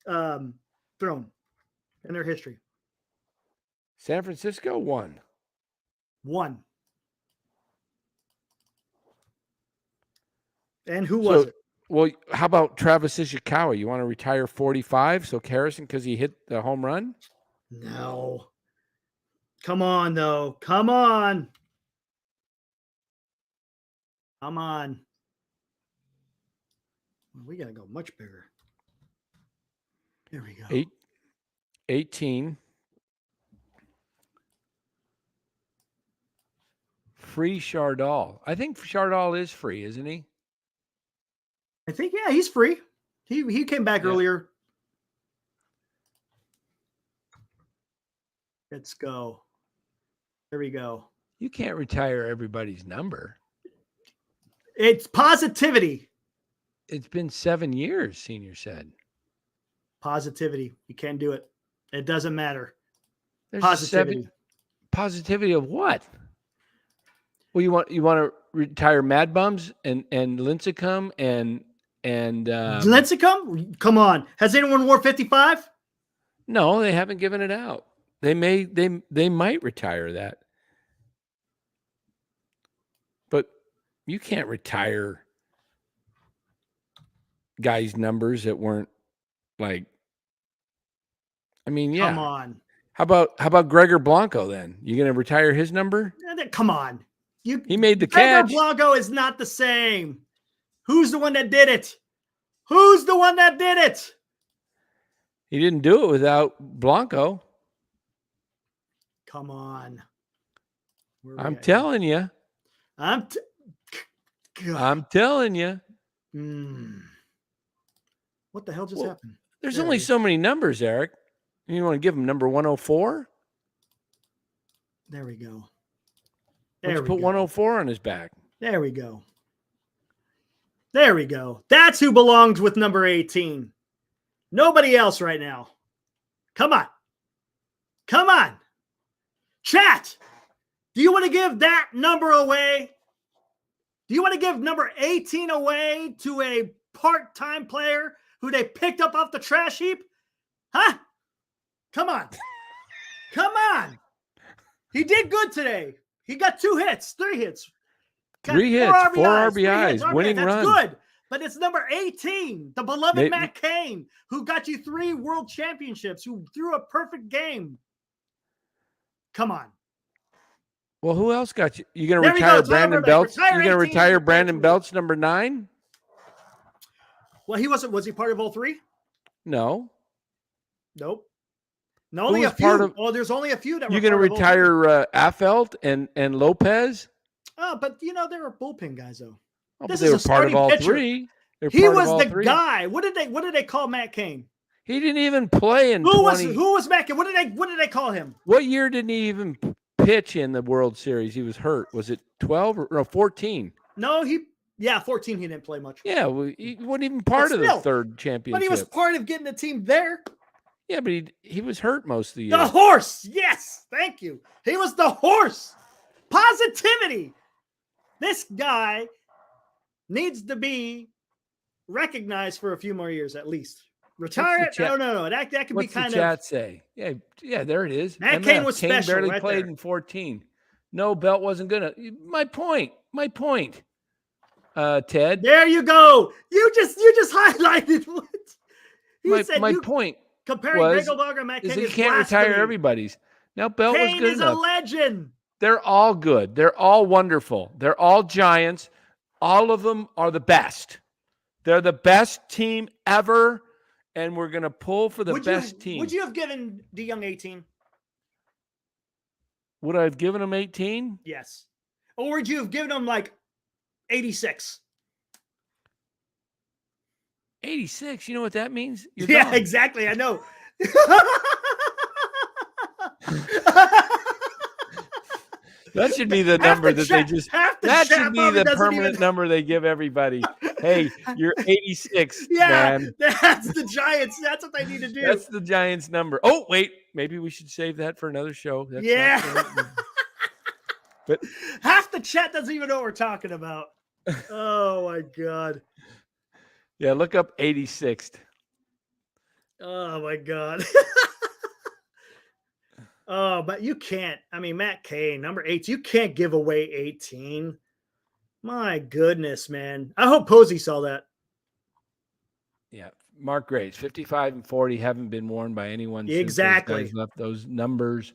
thrown in their history? San Francisco won. 1. And who was it? Well, how about Travis Ishikawa? You want to retire 45? So Harrison, because he hit the home run? No. Come on, though. Come on. We got to go much bigger. There we go. 18. Free Chardal. I think Chardal is free, isn't he? I think, yeah, he's free. He came back earlier. Let's go. There we go. You can't retire everybody's number. It's positivity. It's been 7 years, Senior said. Positivity. You can't do it. It doesn't matter. There's Positivity. Positivity of what? Well, you want to retire Mad Bums and Lincecum and Lincecum? Come on. Has anyone worn 55? No, they haven't given it out. They might retire that. But you can't retire guys' numbers that weren't like, yeah. Come on. How about Gregor Blanco then? You going to retire his number? Come on. He made the Gregor catch. Blanco is not the same. Who's the one that did it? He didn't do it without Blanco. Come on. I'm telling you. I'm telling you. What the hell just happened? There's only so many numbers, Eric. You want to give him number 104? There we go. Let's put 104 on his back. There we go. That's who belongs with number 18. Nobody else right now. Come on. Chat. Do you want to give that number away? Do you want to give number 18 away to a part-time player who they picked up off the trash heap? Huh? Come on. He did good today. He got 2 hits, 3 hits. 3 hits, 4 RBIs, winning run. That's good. But it's number 18, the beloved Matt Cain, who got you 3 world championships, who threw a perfect game. Come on. Well, who else got you? You going to retire Brandon Belts? You going to retire Brandon Belts, number 9? Well, he wasn't. Was he part of all 3? No. Nope. No, only a few. There's only a few that were. You're going to retire Affeldt and Lopez? Oh, but they were bullpen guys, though. Oh, but they were part of all 3. He was the guy. What did they call Matt Cain? He didn't even play in who was Matt Cain? What did they call him? What year didn't he even pitch in the World Series? He was hurt. Was it 12 or 14? No, 14 he didn't play much. Yeah, well, he wasn't even part of the 3rd championship. But he was part of getting the team there. Yeah, but he was hurt most of the year. The horse. Yes, thank you. He was the horse. Positivity. This guy needs to be recognized for a few more years at least. Retire it? No. That could be kind of. What's the chat say? Yeah, there it is. Matt Cain was special. Barely right played there. in 14. No, Belt wasn't gonna. My point. Ted. There you go. You just highlighted what he said. My point comparing Gregor Blanco and Matt Cain is he can't retire everybody's. Now Belt was good enough. Cain is a legend. They're all good. They're all wonderful. They're all Giants. All of them are the best. They're the best team ever. and we're going to pull for the best team. Would you have given DeYoung 18? Would I have given him 18? Yes. Or would you have given him like 86? 86. You know what that means? You're Yeah, gone. exactly. I know. That should be the number that they just. That should be the permanent number they give everybody. Hey, you're 86. Yeah, man. that's the Giants. That's what they need to do. That's the Giants number. Oh, wait. Maybe we should save that for another show. That's but half the chat doesn't even know what we're talking about. Oh, my God. Yeah, look up 86th. Oh, my God. Oh, but you can't. I mean, Matt Cain, number 8, you can't give away 18. My goodness, man. I hope Posey saw that. Yeah. Mark Graves, 55 and 40 haven't been worn by anyone. Exactly. Since those guys left. Those numbers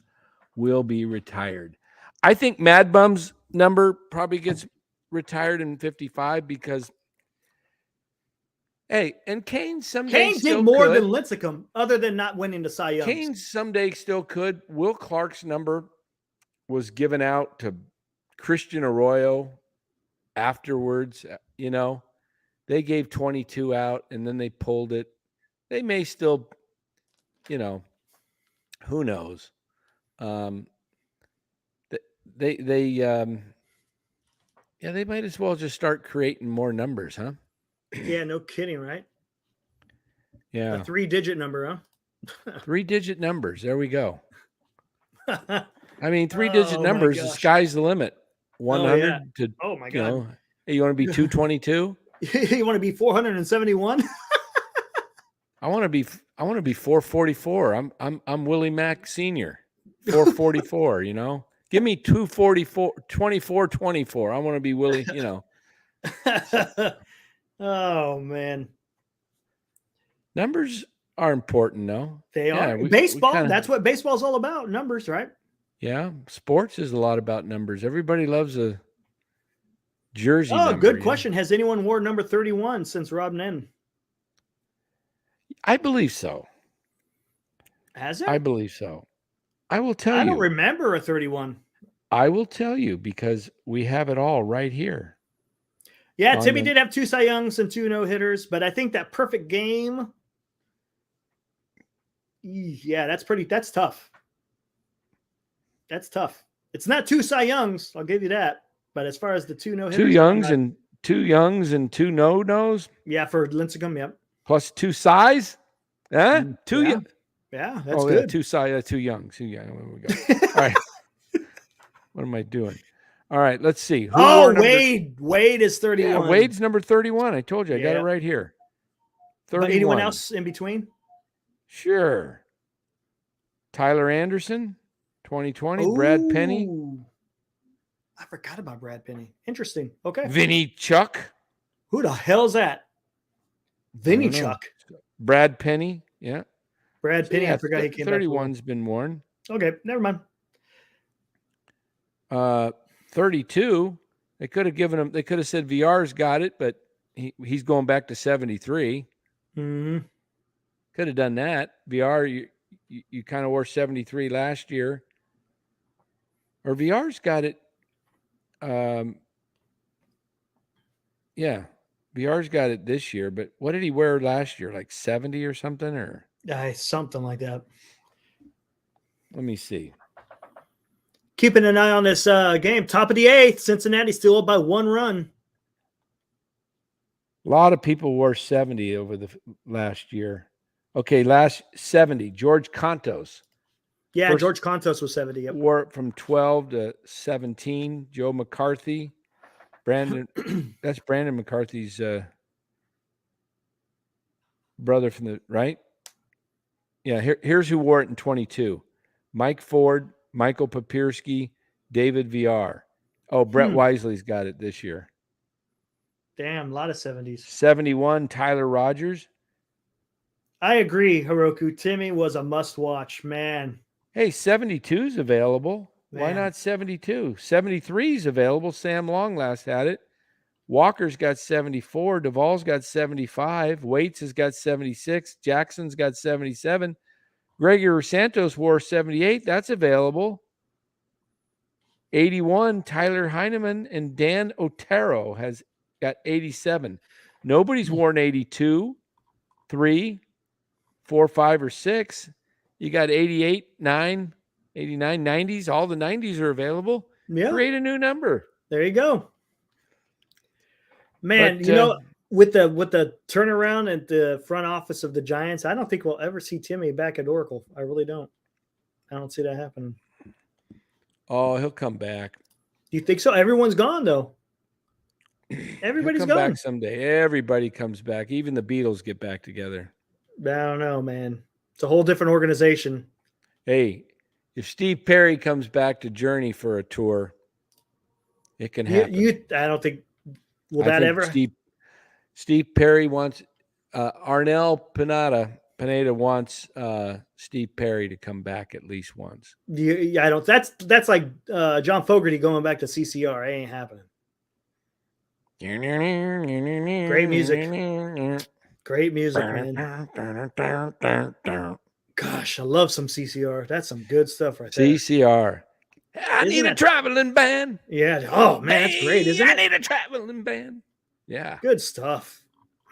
will be retired. I think Mad Bum's number probably gets retired in 55 because, hey, and Kane someday Kane still did more could. than Lincecum, other than not winning the Cy Youngs. Kane someday still could. Will Clark's number was given out to Christian Arroyo afterwards. You know, they gave 22 out and then they pulled it. They may still, you know, who knows? They might as well just start creating more numbers, huh? Yeah, no kidding, right? Yeah. A 3-digit number, huh? 3-digit numbers. There we go. I mean, 3-digit numbers, the gosh. sky's the limit. 100 to, oh my you God. know, hey, you want to be 222? You want to be 471? I want to be 444. I'm Willie Mack Sr. 444, you know. Give me 244, 24, 24. I want to be Willie, you know. Oh man. Numbers are important, though. They are. we Baseball, that's what baseball's all about, numbers, right? Yeah, sports is a lot about numbers. Everybody loves a jersey number. Good question. Has anyone worn number 31 since Rob Nen? I believe so. Has it? I believe so. I will tell you. I don't remember a 31. I will tell you because we have it all right here. Yeah, Timmy did have 2 Cy Youngs and 2 no-hitters, but I think that perfect game, yeah, that's tough. That's tough. It's not 2 Cy Youngs, I'll give you that. But as far as the 2 no-hitters. 2 Youngs and 2 no-nos? Yeah, for Lincecum, yep. Plus 2 Cys? Huh? 2 Young. Yeah, that's good. Yeah, 2 Cy, 2 Youngs. There we go. All right. What am I doing? All right, let's see. Wade. Wade is 31. Yeah, Wade's number 31. I told you. I got it right here. 31. But anyone else in between? Sure. Tyler Anderson, 2020. Ooh. Brad Penny. I forgot about Brad Penny. Interesting. Okay. Vinny Chuck. Who the hell's that? Vinny Chuck. Brad Penny. Yeah. Brad Penny. I forgot he came 31's been worn. Okay. Never mind. 32. They could have given him. They could have said VR's got it, but he's going back to 73. Mm-hmm. Could have done that. VR, you kind of wore 73 last year, or VR's got it. Yeah, VR's got it this year, but what did he wear last year? Like 70 or something, or something like that. Let me see. Keeping an eye on this game. Top of the 8th. Cincinnati still up by 1 run. A lot of people wore 70 over the last year. Okay, last 70. George Contos. Yeah, George Contos was 70. Yep. Wore it from 12 to 17. Joe McCarthy. Brandon. That's Brandon McCarthy's brother from the right. Yeah, here's who wore it in 22. Mike Ford, Michael Papirski, David VR. Oh, Brett Wisely's got it this year. Damn, a lot of 70s. 71, Tyler Rogers. I agree, Hiroku. Timmy was a must-watch, man. Hey, 72's available. Man. Why not 72? 73's available. Sam Long last had it. Walker's got 74. Duvall's got 75. Waits has got 76. Jackson's got 77. Gregory Santos wore 78. That's available. 81. Tyler Heineman and Dan Otero has got 87. Nobody's worn 82, 3, 4, 5, or 6. You got 88, 9, 89, 90s. All the 90s are available. Yeah. Create a new number. There you go. Man, But, with the turnaround at the front office of the Giants, I don't think we'll ever see Timmy back at Oracle. I really don't. I don't see that happening. Oh, he'll come back. Do you think so? Everyone's gone, though. Everybody's He'll come gone. back someday. Everybody comes back. Even the Beatles get back together. I don't know, man. It's a whole different organization. Hey, if Steve Perry comes back to Journey for a tour, it can happen. I don't think will I that think ever. Steve Perry wants Arnel Pineda wants Steve Perry to come back at least once. I don't. That's like John Fogerty going back to CCR. It ain't happening. Great music. Great music, man. Gosh, I love some CCR. That's some good stuff right there. CCR. I need a traveling band. Yeah. Oh, man, that's great, isn't it? I need a traveling band. Yeah. Good stuff.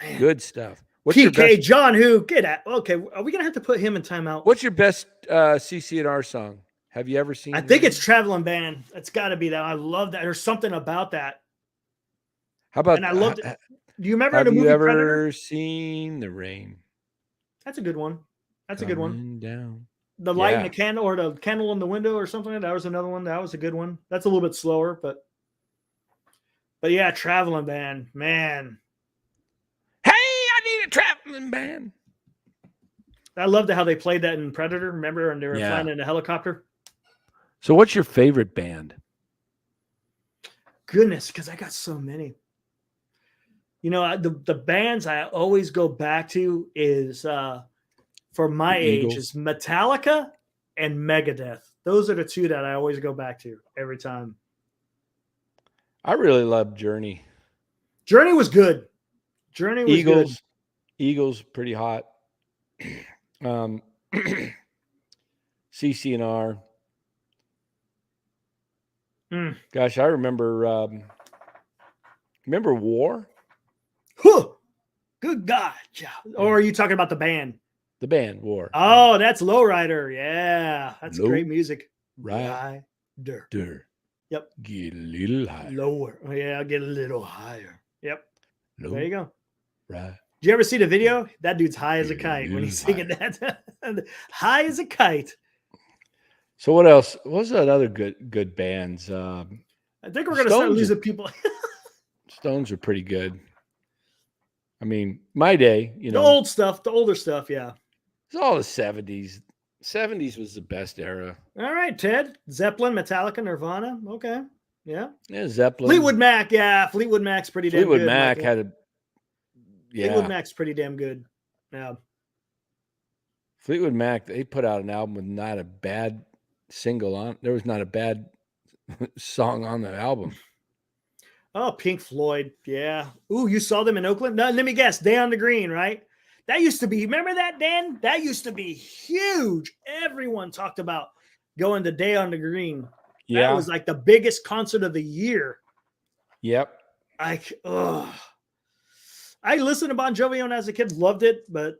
Man. Good stuff. What's PK your best, John who get at okay, are we gonna have to put him in timeout? What's your best CCR song? Have you ever seen? I think it's Traveling Band. It's gotta be that. I love that. There's something about that. How about and I loved it. Do you remember have the movie you ever Predator? seen the rain? That's a good one. That's a good one. Down. The light in the candle or the candle in the window or something. That was another one. That was a good one. That's a little bit slower, but yeah, Traveling Band, man. Hey, I need a traveling band. I loved how they played that in Predator. Remember, and they were flying in a helicopter. So, what's your favorite band? Goodness, because I got so many. The bands I always go back to is for my age is Metallica and Megadeth. Those are the two that I always go back to every time. I really love Journey. Journey was good. Journey was good. Eagles, pretty hot. CCNR. Gosh, I remember. Remember War? Huh. Good God. Or are you talking about the band? The band War. Oh, that's Lowrider. Yeah, that's great music. Rider. Yep. Get a little higher. Lower. Yeah, get a little higher. Yep. Low. There you go. Right. Did you ever see the video? That dude's high as a kite when he's singing that. High as a kite. So what else? What's that other good bands? I think we're going to start losing people. Stones are pretty good. I mean, my day, the old stuff, the older stuff, yeah. It's all the 70s. 70s was the best era. All right, Ted. Zeppelin, Metallica, Nirvana. Okay. Yeah. Yeah, Zeppelin. Fleetwood Mac. Yeah, Fleetwood Mac's pretty damn good. Fleetwood Mac had a Fleetwood Mac's pretty damn good. Yeah. Fleetwood Mac, they put out an album with not a bad single on. There was not a bad song on the album. Oh, Pink Floyd. Yeah. Ooh, you saw them in Oakland? No, let me guess. Day on the Green, right? That used to be, remember that, Dan? That used to be huge. Everyone talked about going to Day on the Green. Yeah. That was like the biggest concert of the year. Yep. I listened to Bon Jovi when I was a kid, loved it, but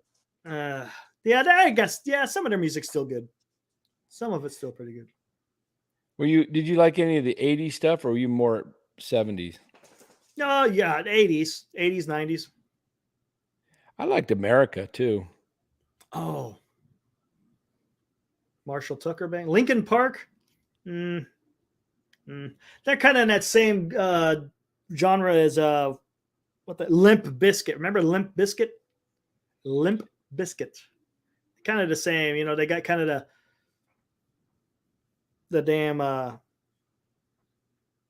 I guess some of their music's still good. Some of it's still pretty good. Did you like any of the 80s stuff, or were you more 70s? Oh, yeah, 80s, 90s. I liked America too. Oh. Marshall Tucker Band. Linkin Park. They're kind of in that same genre as Limp Bizkit. Remember Limp Bizkit? Limp Bizkit. Kind of the same, they got kind of the damn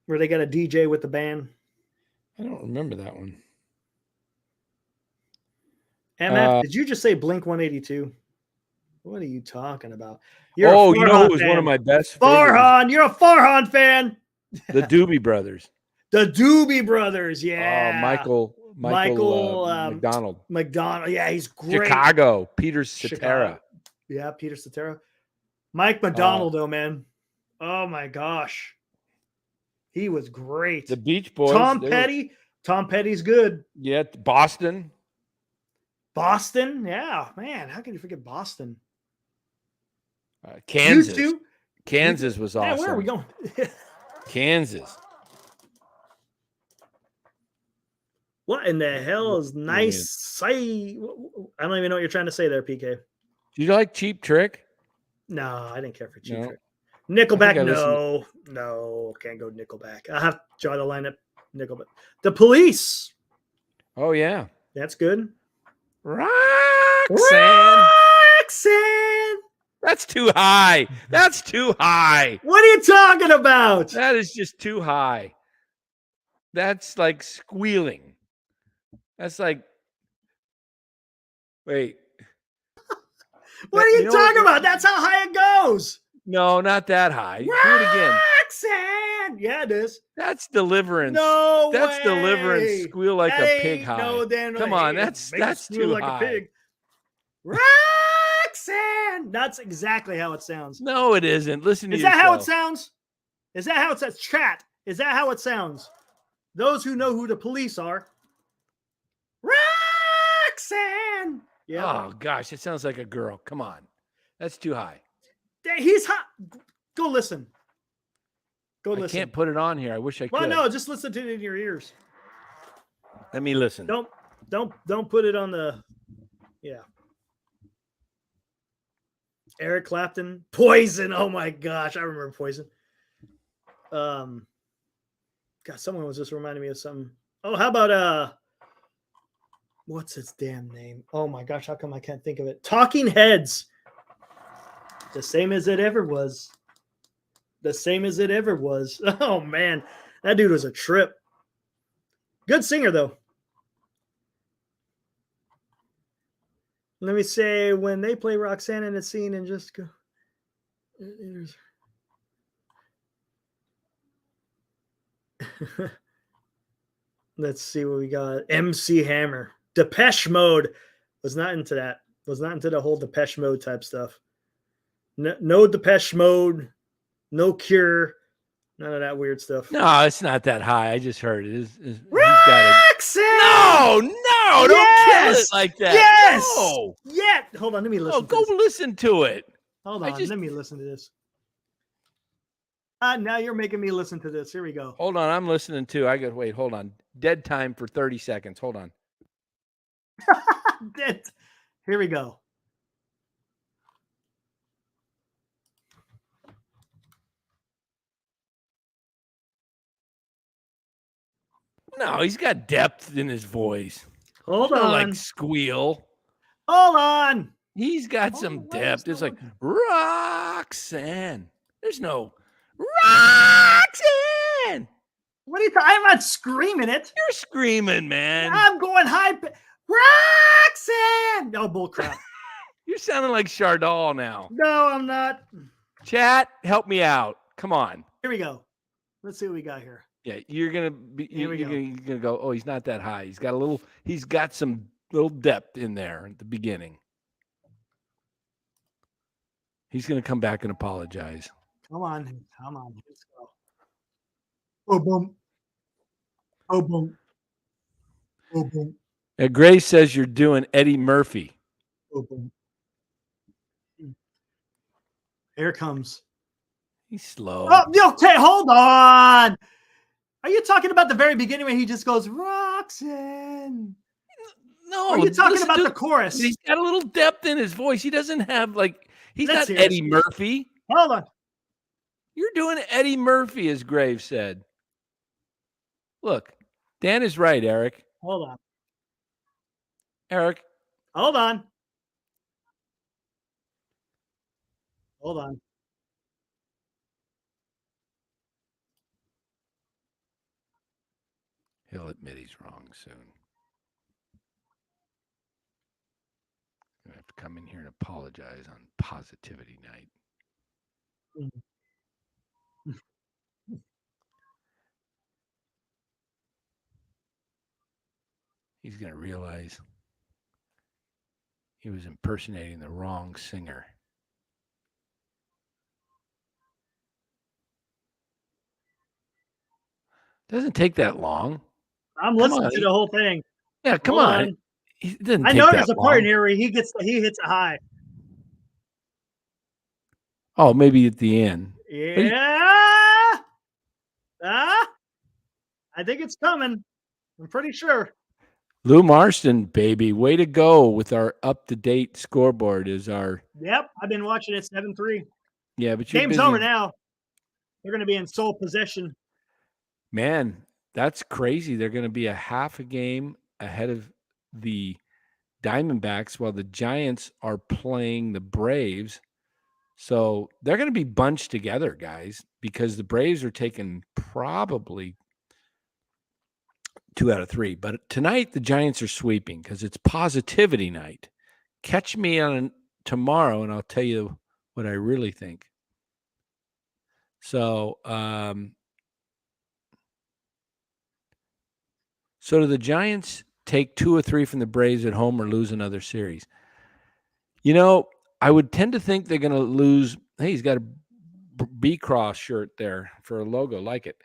where they got a DJ with the band. I don't remember that one. MF, did you just say Blink 182? What are you talking about? Who was one of my best Farhan, you're a Farhan fan. The Doobie Brothers. The Doobie Brothers. Yeah. Michael McDonald. McDonald. Yeah, he's great. Chicago. Peter Cetera. Chicago. Yeah, Peter Cetera. Mike McDonald, though, man. Oh my gosh. He was great. The Beach Boys. Tom Petty. Tom Petty's good. Yeah, Boston. Boston. Yeah, man. How can you forget Boston? Kansas. You too? Kansas was awesome. Man, where are we going? Kansas. What in the hell is nice? I don't even know what you're trying to say there, PK. Do you like Cheap Trick? No, I didn't care for Cheap Trick. Nickelback, no, can't go Nickelback. I have to try to line up Nickelback. The Police. Oh yeah, that's good. Roxanne. That's too high. That's too high. What are you talking about? That is just too high. That's like squealing. That's like, wait. What are you talking about? That's how high it goes. No, not that high. Do it again. Roxanne. Yeah, it is. That's Deliverance. No That's way. Deliverance. Squeal like a pig high. No, Dan, come on, that's too like high. A pig. Roxanne. That's exactly how it sounds. No, it isn't. Listen to yourself. Is that how it sounds? Is that how it says? Chat. Is that how it sounds? Those who know who the Police are. Roxanne. Yeah. Oh gosh, it sounds like a girl. Come on, that's too high. He's hot. Go listen. Go listen. I can't put it on here. I wish I could. Well, no, just listen to it in your ears. Let me listen. Don't put it on the. Yeah. Eric Clapton, Poison. Oh my gosh, I remember Poison. God, someone was just reminding me of something. Oh, how about what's its damn name? Oh my gosh, how come I can't think of it? Talking Heads. The same as it ever was. The same as it ever was. Oh man, that dude was a trip. Good singer though. Let me say when they play Roxanne in a scene and just go. Let's see what we got. MC Hammer. Depeche Mode. Was not into that. Was not into the whole Depeche Mode type stuff. No Depeche Mode. No Cure. None of that weird stuff. No, it's not that high. I just heard it. Roxanne! No, don't kill it like that. Yes! No. Yeah. Hold on, let me listen. Go listen to it. Hold on, let me listen to this. Now you're making me listen to this. Here we go. Hold on, I'm listening too. Wait, hold on. Dead time for 30 seconds. Hold on. Dead. Here we go. No, he's got depth in his voice. Hold on. Like squeal. Hold on. He's got some depth. It's like Roxanne. There's no Roxanne. What are you talking? I'm not screaming it. You're screaming, man. I'm going high. Roxanne. No, bullcrap. You're sounding like Chardal now. No, I'm not. Chat, help me out. Come on. Here we go. Let's see what we got here. Yeah, you're gonna go. Oh, he's not that high. He's got some little depth in there at the beginning. He's gonna come back and apologize. Come on. Let's go. Oh boom. Oh boom. Oh boom. Grace says you're doing Eddie Murphy. Oh boom. Here comes. He's slow. Oh, okay, hold on. Are you talking about the very beginning when he just goes, Roxanne? No. Or are you talking about the chorus? He's got a little depth in his voice. He doesn't have he's not Eddie Murphy. Hold on. You're doing Eddie Murphy, as Graves said. Look, Dan is right, Eric. Hold on. Eric. Hold on. Hold on. He'll admit he's wrong soon. I have to come in here and apologize on Positivity Night. He's going to realize he was impersonating the wrong singer. Doesn't take that long. I'm Come listening on. to the whole thing. Yeah, come Hold on. on. It doesn't I take know that there's a long. part in here where he hits a high. Oh, maybe at the end. Yeah. I think it's coming. I'm pretty sure. Lou Marston, baby, way to go with our up-to-date scoreboard is our. Yep, I've been watching it 7-3. Yeah, but you're Game's busy. over now. They're going to be in sole possession. Man, that's crazy. They're going to be a half a game ahead of the Diamondbacks while the Giants are playing the Braves. So they're going to be bunched together, guys, because the Braves are taking probably 2 out of 3. But tonight, the Giants are sweeping because it's positivity night. Catch me on tomorrow, and I'll tell you what I really think. So, so do the Giants take 2 or 3 from the Braves at home or lose another series? You know, I would tend to think they're going to lose. Hey, he's got a B-Cross shirt there for a logo. Like it.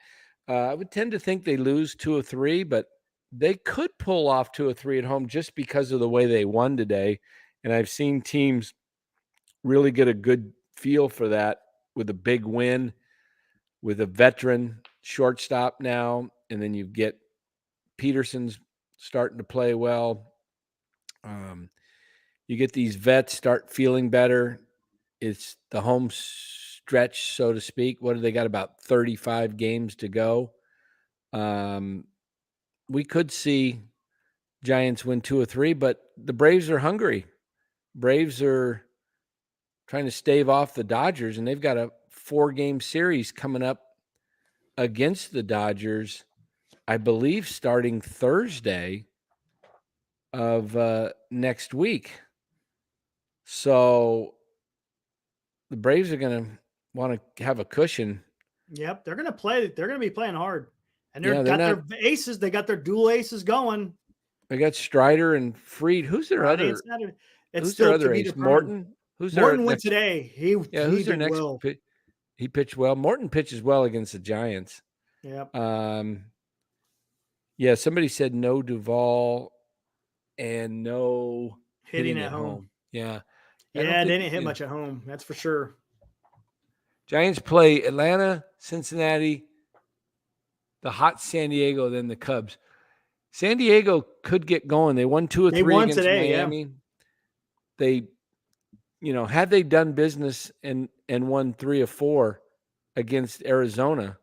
I would tend to think they lose 2 or 3, but they could pull off 2 or 3 at home just because of the way they won today. And I've seen teams really get a good feel for that with a big win, with a veteran shortstop now, and then you get Peterson's starting to play well. You get these vets start feeling better. It's the home stretch, so to speak. What do they got? About 35 games to go. We could see Giants win 2 or 3, but the Braves are hungry. Braves are trying to stave off the Dodgers, and they've got a 4-game series coming up against the Dodgers, I believe, starting Thursday of next week. So the Braves are going to want to have a cushion. Yep, they're going to play. They're going to be playing hard, and Yeah, got their aces. They got their dual aces going. They got Strider and Freed. Who's their Friday other? and Saturday. It's Who's still their other to be ace? determined. Morton. Who's Morton their went next, today. He who's their did next? well. He pitched well. Morton pitches well against the Giants. Yep. Yeah, somebody said no Duvall and no Hitting at home. Yeah. Yeah, they didn't hit much at home. That's for sure. Giants play Atlanta, Cincinnati, the hot San Diego, then the Cubs. San Diego could get going. They won 2 or 3 against today, Miami. Yeah. They, had they done business and won 3 or 4 against Arizona,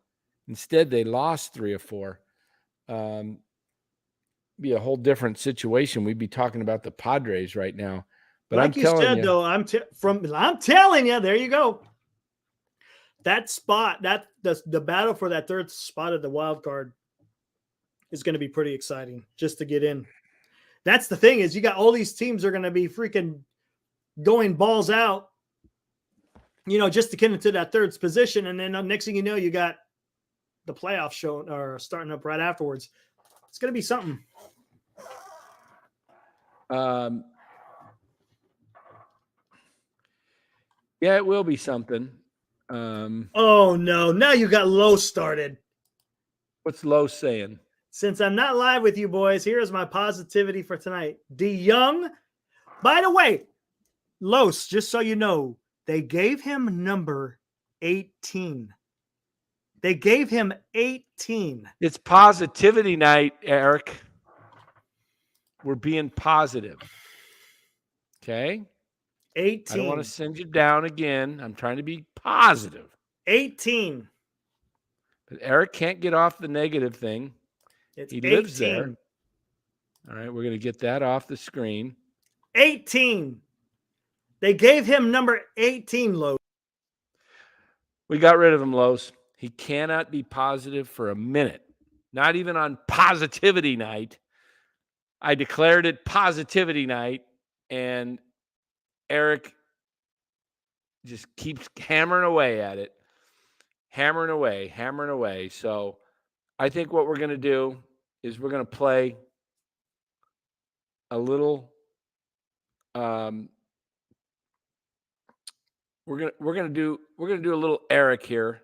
instead they lost 3 or 4. Be a whole different situation. We'd be talking about the Padres right now. But like you said, though, I'm telling you, there you go. That spot, the battle for that third spot of the wild card is going to be pretty exciting just to get in. That's the thing is you got all these teams are going to be freaking going balls out, just to get into that third position. And then next thing you know, you got the playoff show or starting up right afterwards. It's going to be something. Yeah, it will be something. Oh, no. Now you got Lowe started. What's Lowe saying? Since I'm not live with you boys, here is my positivity for tonight. DeYoung, by the way, Los, just so you know, they gave him number 18. They gave him 18. It's positivity night, Eric. We're being positive. Okay? 18. I don't want to send you down again. I'm trying to be positive. 18. But Eric can't get off the negative thing. It's He 18. lives there. All right, we're going to get that off the screen. 18. They gave him number 18, Los. We got rid of him, Los. He cannot be positive for a minute. Not even on positivity night. I declared it positivity night, and Eric just keeps hammering away at it. Hammering away. So I think what we're going to do is we're going to play a little. We're gonna do a little Eric here.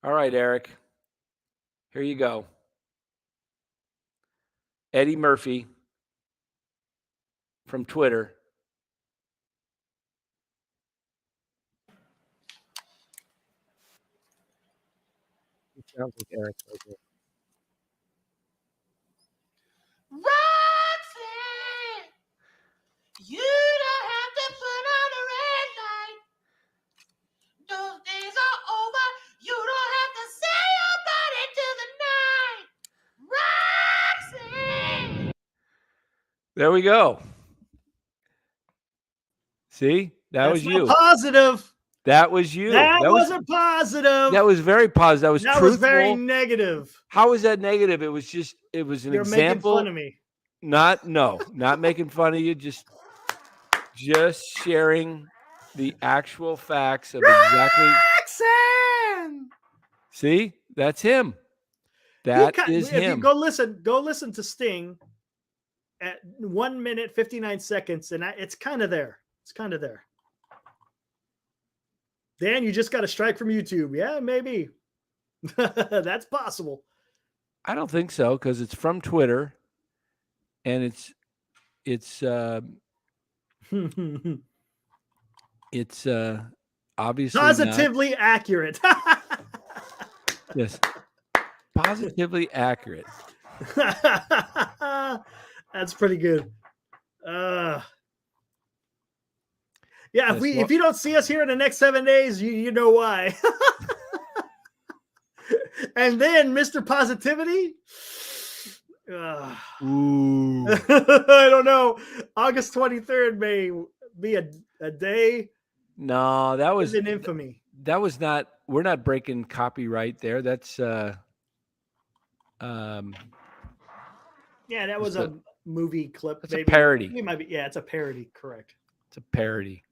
All right, Eric. Here you go. Eddie Murphy from Twitter. It sounds like Eric right there. Roxanne, you don't have to put on a red light. Those days are over. You don't have to sell your body to the night. Roxanne. There we go. See, That's was not you. positive. That was you. That wasn't positive. That was very positive. That was truthful. was very negative. How was that negative? It was an You're example. making fun of me. Not making fun of you. Just sharing the actual facts of exactly. Roxanne! See, that's him. That is if him. You go listen to Sting at 1 minute 59 seconds, and it's kind of there. It's kind of there. Dan, you just got a strike from YouTube. Yeah, maybe. That's possible. I don't think so, because it's from Twitter, and it's obviously positively accurate. Yes, positively accurate. That's pretty good. Yeah, if you don't see us here in the next 7 days, you know why. And then Mr. Positivity. Ooh. I don't know. August 23rd may be a day. No, that was in infamy. That was not. We're not breaking copyright there. That's yeah, that was a movie clip. It's a parody. It might be. Yeah, it's a parody. Correct. It's a parody.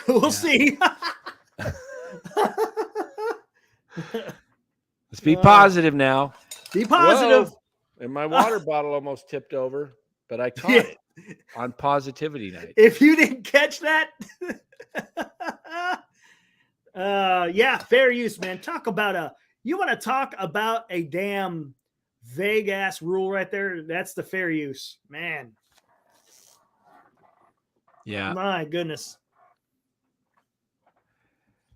We'll see. Let's be positive now. Be positive. Whoa. And my water bottle almost tipped over, but I caught it on positivity night. If you didn't catch that, yeah, fair use, man. You want to talk about a damn vague ass rule right there? That's the fair use, man. Yeah. My goodness.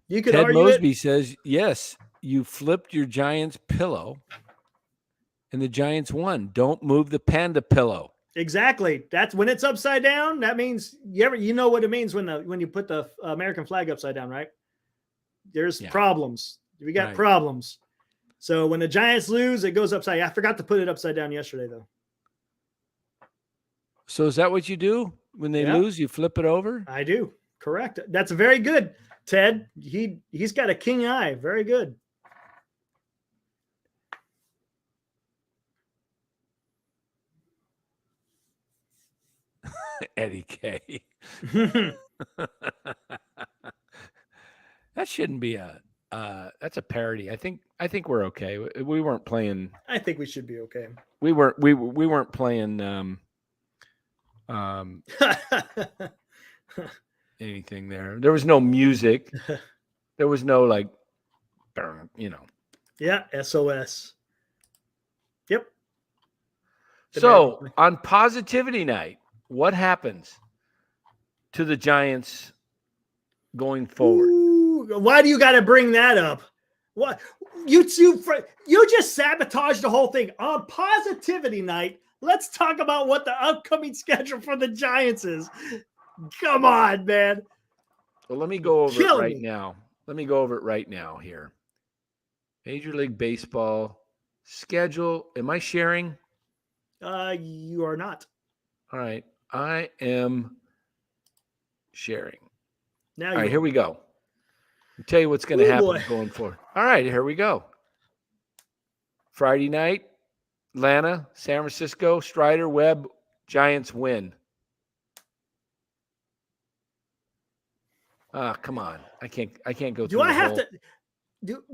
You could Ted argue Mosby says, yes, you flipped your Giants pillow and the Giants won. Don't move the panda pillow. Exactly. That's when it's upside down. That means you know what it means when you put the American flag upside down, right? There's problems. We got problems. So when the Giants lose, it goes upside. I forgot to put it upside down yesterday, though. So is that what you do when they lose? You flip it over? I do. Correct. That's very good, Ted. He's got a king eye. Very good. Eddie K. That shouldn't be that's a parody. I think we're okay. We weren't playing. I think we should be okay. We weren't playing anything there. There was no music. There was no Yeah, SOS. Yep. So on positivity night, what happens to the Giants going forward? Ooh, why do you got to bring that up? What you just sabotaged the whole thing on positivity night. Let's talk about what the upcoming schedule for the Giants is. Come on, man. Well, let me go over it right now. Let me go over it right now here. Major League Baseball schedule. Am I sharing? You are not. All right. I am sharing. Now all right, here we go. I'll tell you what's going to happen going forward. All right, here we go. Friday night, Atlanta, San Francisco, Strider, Webb, Giants win. Come on. I can't go through.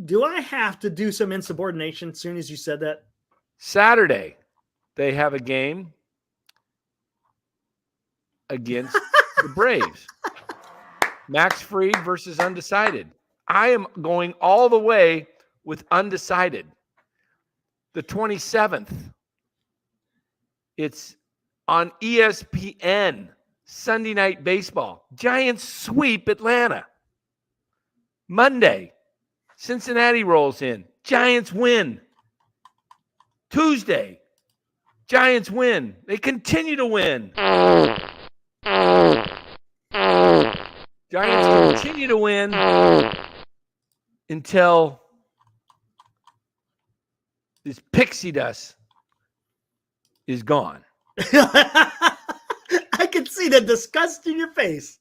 Do I have to do some insubordination as soon as you said that? Saturday, they have a game against the Braves. Max Fried versus undecided. I am going all the way with undecided. The 27th. It's on ESPN. Sunday Night Baseball. Giants sweep Atlanta. Monday, Cincinnati rolls in. Giants win. Tuesday, Giants win. They continue to win. Giants continue to win until this pixie dust is gone. I can see the disgust in your face.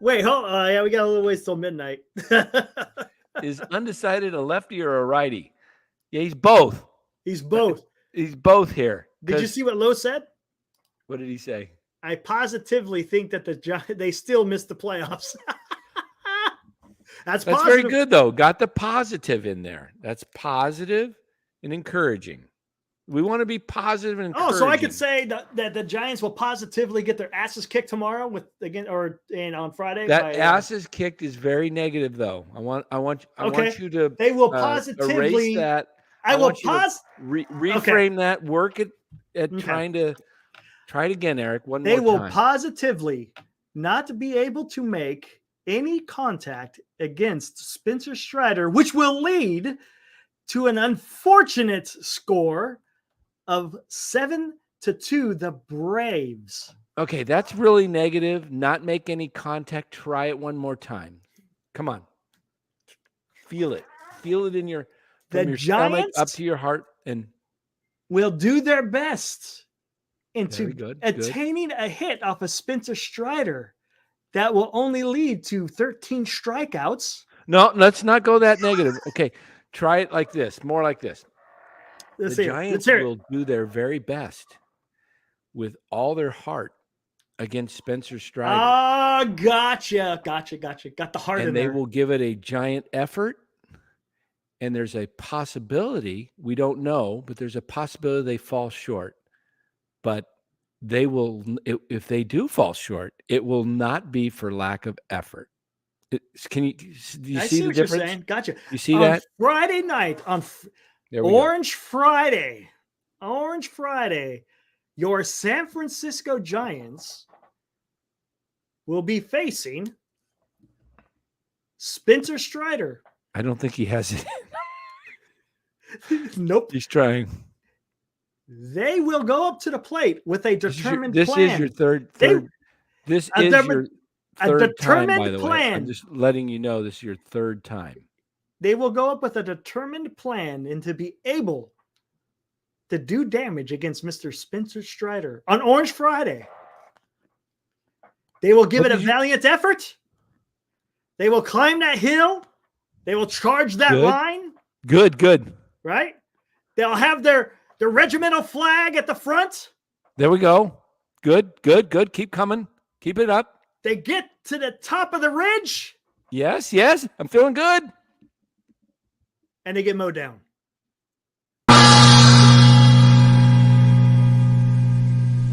Wait, hold on. Yeah, we got a little ways till midnight. Is undecided a lefty or a righty? Yeah, he's both. He's both. He's both here. Did you see what Lowe said? What did he say? I positively think that they still missed the playoffs. That's very good, though. Got the positive in there. That's positive and encouraging. We want to be positive and encouraging. Oh, so I could say that the Giants will positively get their asses kicked tomorrow on Friday. That asses kicked is very negative, though. I want you to. They will positively erase that. I will reframe that. Work at trying to try it again, Eric. They will positively not be able to make any contact against Spencer Strider, which will lead to an unfortunate score of 7-2, the Braves. Okay, that's really negative. Not make any contact. Try it one more time. Come on. Feel it. Feel it in your your stomach up to your heart, and will do their best into good. attaining a hit off of Spencer Strider that will only lead to 13 strikeouts. No, let's not go that negative. Okay, try it like this, more like this. The Giants will do their very best with all their heart against Spencer Strider. Oh, gotcha. Got the heart in there. And they will give it a giant effort. And there's a possibility, we don't know, but there's a possibility they fall short. But they will, if they do fall short, it will not be for lack of effort. Do you see the difference? You're saying. Gotcha. You see that? Friday night on Orange Friday, your San Francisco Giants will be facing Spencer Strider. I don't think he has it. Nope. He's trying. They will go up to the plate with a determined plan. This is your third. This is your third time, by the way. I'm just letting you know this is your third time. They will go up with a determined plan and to be able to do damage against Mr. Spencer Strider on Orange Friday. They will give it a valiant effort. They will climb that hill. They will charge that line. Good. Right? They'll have their regimental flag at the front. There we go. Good. Keep coming. Keep it up. They get to the top of the ridge. Yes. I'm feeling good. And they get mowed down.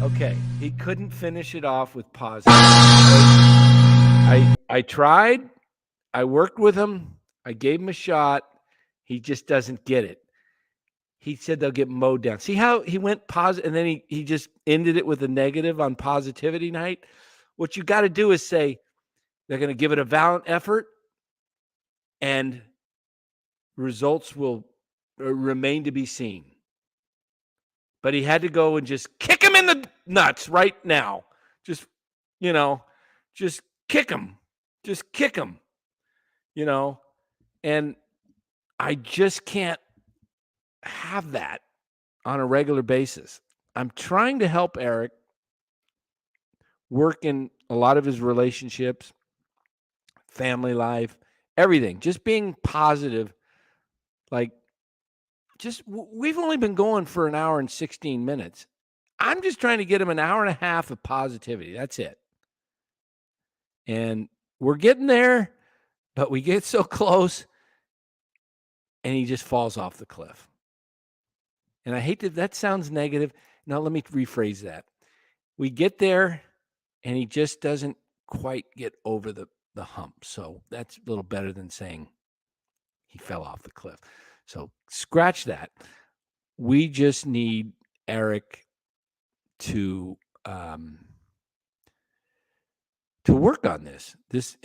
Okay. He couldn't finish it off with positive. I tried. I worked with him. I gave him a shot. He just doesn't get it. He said they'll get mowed down. See how he went positive, and then he just ended it with a negative on positivity night? What you got to do is say they're going to give it a valiant effort, and results will remain to be seen. But he had to go and just kick him in the nuts right now. Just kick him. Just kick him. And I just can't have that on a regular basis. I'm trying to help Eric work in a lot of his relationships, family life, everything. Just being positive. We've only been going for an hour and 16 minutes. I'm just trying to get him an hour and a half of positivity. That's it. And we're getting there, but we get so close and he just falls off the cliff. And I hate that sounds negative. Now let me rephrase that. We get there and he just doesn't quite get over the hump. So that's a little better than saying he fell off the cliff. So scratch that. We just need Eric to work on this. It's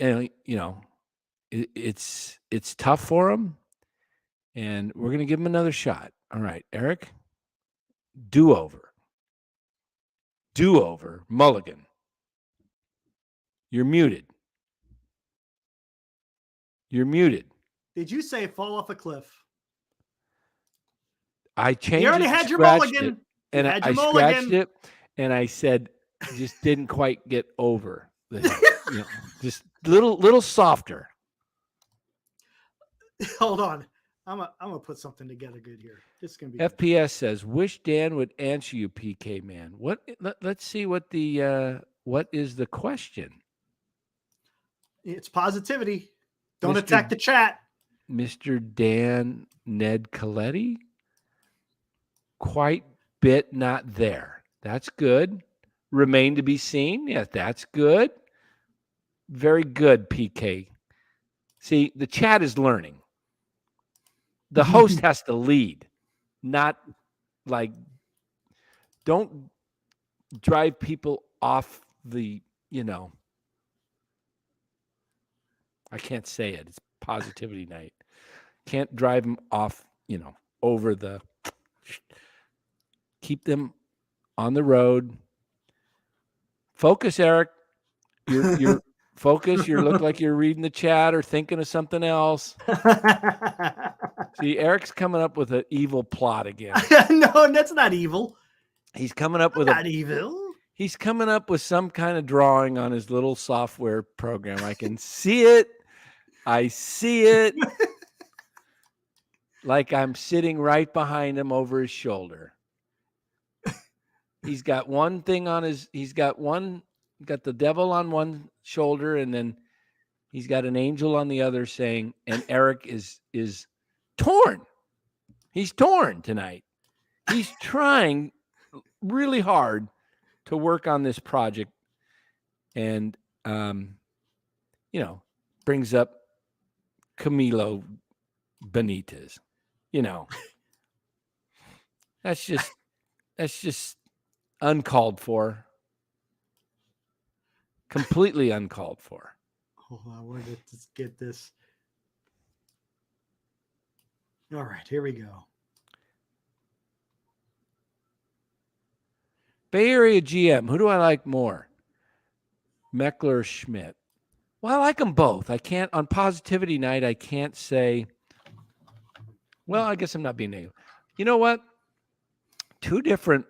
tough for him, and we're going to give him another shot. All right, Eric, do-over, mulligan. You're muted. Did you say fall off a cliff? I changed You already it, had your scratched mulligan. it, and You had I your scratched mulligan. it, and I said just didn't quite get over the hill. Just little softer. Hold on. I'm gonna put something together good here. This is gonna be FPS says, "Wish Dan would answer you, PK man." What? Let's see what is the question. It's positivity. Don't Mr. attack the chat. Mr. Dan Ned Coletti, quite bit not there. That's good. Remain to be seen. Yes, that's good. Very good, PK. See, the chat is learning. The host has to lead, not like don't drive people off the, I can't say it. It's positivity night. Can't drive them off, over the, keep them on the road. Focus, Eric. You're focus. You look like you're reading the chat or thinking of something else. See, Eric's coming up with an evil plot again. No, that's not evil. He's coming up with not evil. He's coming up with some kind of drawing on his little software program. I can see it. I see it. Like I'm sitting right behind him over his shoulder. He's got one thing on got the devil on one shoulder, and then he's got an angel on the other saying, and Eric is torn. He's torn tonight. He's trying really hard to work on this project, and brings up Camilo Benitez. That's just uncalled for. Completely uncalled for. Hold on, I wanted to get this. All right, here we go. Bay Area GM, who do I like more? Meckler or Schmidt? Well, I like them both. I can't, on positivity night, I can't say, well, I guess I'm not being negative. You know what? Two different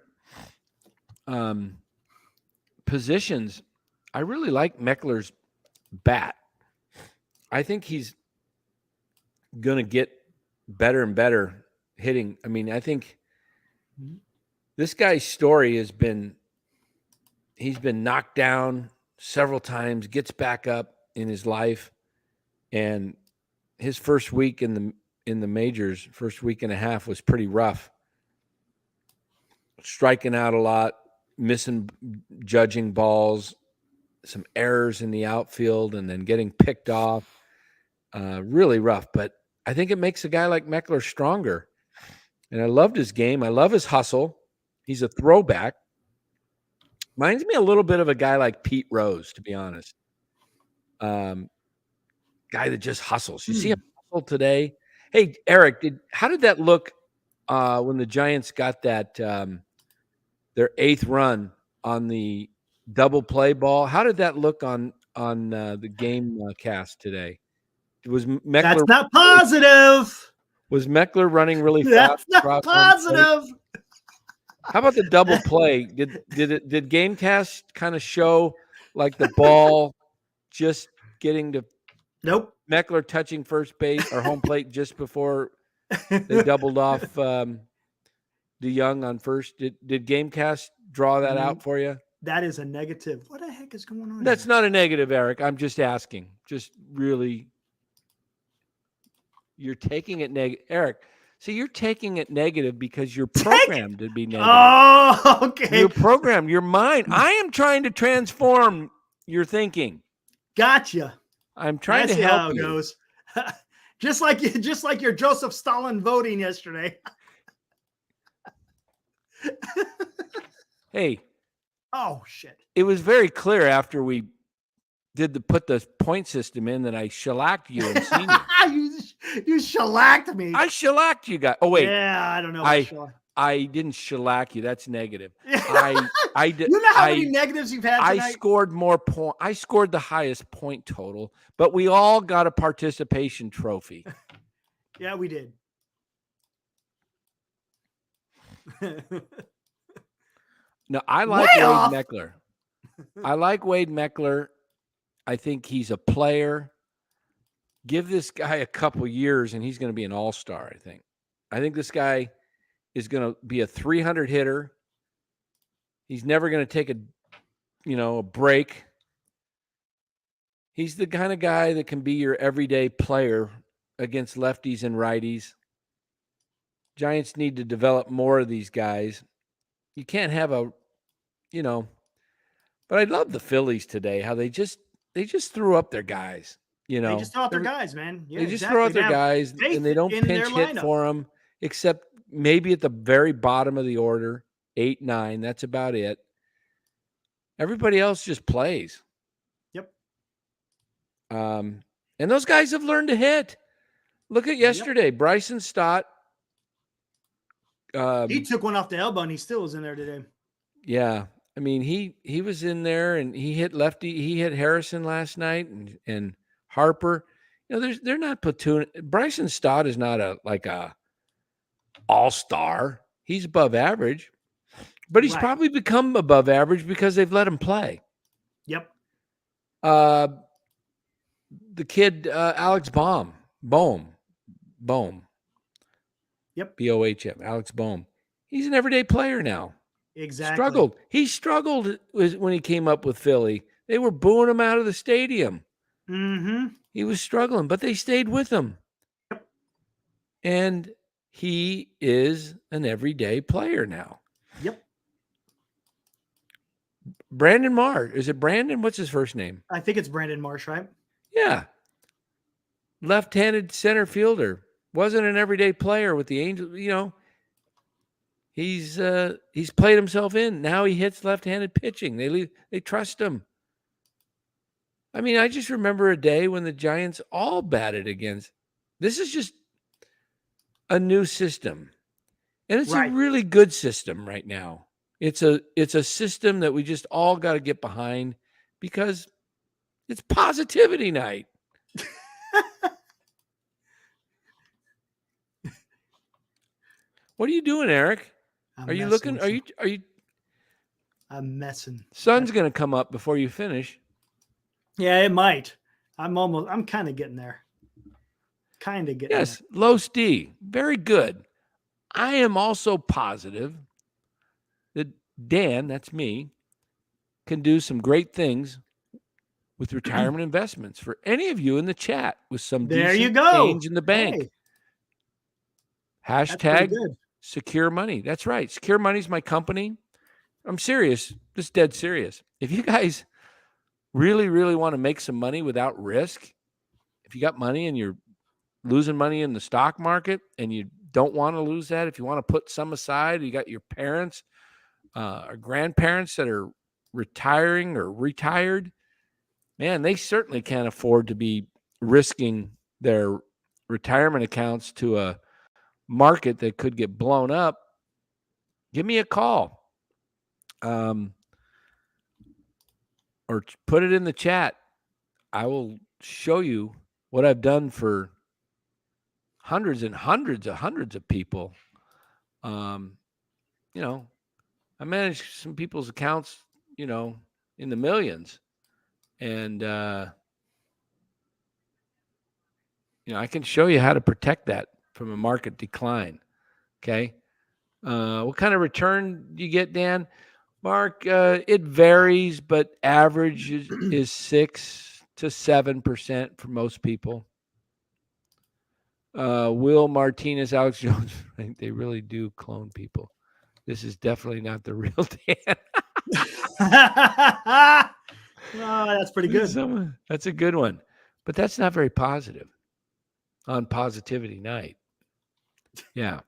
positions. I really like Meckler's bat. I think he's going to get better and better hitting. I mean, I think this guy's story he's been knocked down several times, gets back up in his life, and his first week in the majors, first week and a half was pretty rough. Striking out a lot, missing judging balls, some errors in the outfield, and then getting picked off. Really rough, but I think it makes a guy like Meckler stronger. And I loved his game. I love his hustle. He's a throwback. Reminds me a little bit of a guy like Pete Rose, to be honest. Guy that just hustles. You see him hustle today? Hey, Eric, how did that look when the Giants got that their 8th run on the double play ball? How did that look on the game cast today? Was Meckler? That's not positive. Was Meckler running really fast? That's not positive. How about the double play? Did Gamecast kind of show like the ball just getting to Nope. Meckler touching first base or home plate just before they doubled off DeYoung on first? Did Gamecast draw that out for you? That is a negative. What the heck is going on? That's not a negative, Eric. I'm just asking. Just really, you're taking it negative, Eric. So you're taking it negative because you're programmed to be negative. Oh, okay. You're programmed. Your mind. I am trying to transform your thinking. Gotcha. I'm trying I to see how help it you. goes. just like your Joseph Stalin voting yesterday. Hey, Oh shit. it was very clear after we put the point system in that I shellacked you and senior. you shellacked me. I shellacked you guys. Oh wait, Yeah, I don't know about shellac. I didn't shellac you. That's negative. I did. You know how many negatives you've had tonight? I scored more point. I scored the highest point total, but we all got a participation trophy. Yeah, we did. No, I like Way Wade off. Meckler. I like Wade Meckler. I think he's a player. Give this guy a couple years and he's going to be an all-star, I think this guy is going to be a 300 hitter. He's never going to take a break. He's the kind of guy that can be your everyday player against lefties and righties. Giants need to develop more of these guys. You can't have but I love the Phillies today, how they just threw up their guys. They just throw out their guys, man. Yeah, they just throw out their guys and they don't pinch hit for them, except maybe at the very bottom of the order, 8, 9. That's about it. Everybody else just plays. Yep. And those guys have learned to hit. Look at yesterday, Bryson Stott. He took one off the elbow and he still was in there today. Yeah. I mean, he was in there and he hit lefty. He hit Harrison last night and Harper. They're not platoon. Bryson Stott is not a all-star. He's above average, but he's probably become above average because they've let him play. Yep. The kid Alex Bohm. Yep. Bohm. Alex Bohm. He's an everyday player now. Exactly. He struggled when he came up with Philly. They were booing him out of the stadium. Mm-hmm. He was struggling, but they stayed with him. Yep. And he is an everyday player now. Yep. Brandon Marsh. Is it Brandon? What's his first name? I think it's Brandon Marsh, right? Yeah. Left-handed center fielder. Wasn't an everyday player with the Angels, He's played himself in. Now he hits left-handed pitching. They trust him. I mean, I just remember a day when the Giants all batted against. This is just a new system. And it's a really good system right now. It's a system that we just all got to get behind because it's positivity night. What are you doing, Eric? Are you looking? Are you? I'm messing. Sun's going to come up before you finish. Yeah, it might. I'm kind of getting there. Yes, Los D. Very good. I am also positive that Dan, that's me, can do some great things with retirement investments for any of you in the chat with some decent change in the bank. Hey. Hashtag Secure Money. That's right. Secure Money is my company. I'm serious. Just dead serious. If you guys really, really want to make some money without risk, if you got money and you're losing money in the stock market and you don't want to lose that, if you want to put some aside, you got your parents or grandparents that are retiring or retired, man, they certainly can't afford to be risking their retirement accounts to a market that could get blown up. Give me a call. Or put it in the chat. I will show you what I've done for hundreds and hundreds of people. I manage some people's accounts, in the millions. And, I can show you how to protect that from a market decline. Okay. What kind of return do you get, Dan? Mark, it varies, but average is 6 to 7% for most people. Will Martinez, Alex Jones, right? They really do clone people. This is definitely not the real Dan. Oh, that's pretty good. That's a good one. But that's not very positive on positivity night. Yeah.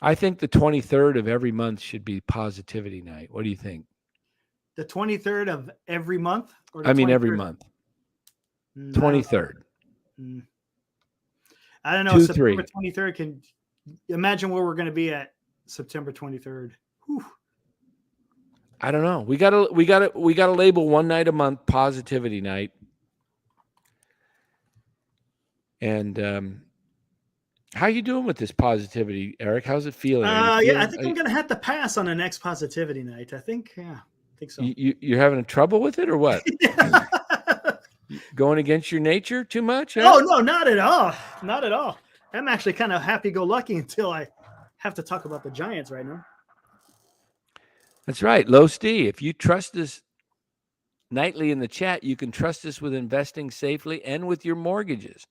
I think the 23rd of every month should be positivity night. What do you think? The 23rd of every month? Or the I mean, every 23rd? month. I don't know. 23rd. I don't know. 2, September 3. 23rd can imagine where we're going to be at September 23rd. Whew. I don't know. We gotta label one night a month positivity night. And how you doing with this positivity, Eric? How's it feeling? I think I'm going to have to pass on the next positivity night. I think so. You're having trouble with it or what? Yeah. Going against your nature too much? Huh? Oh, no, not at all. Not at all. I'm actually kind of happy-go-lucky until I have to talk about the Giants right now. That's right. Low Steve, if you trust us nightly in the chat, you can trust us with investing safely and with your mortgages.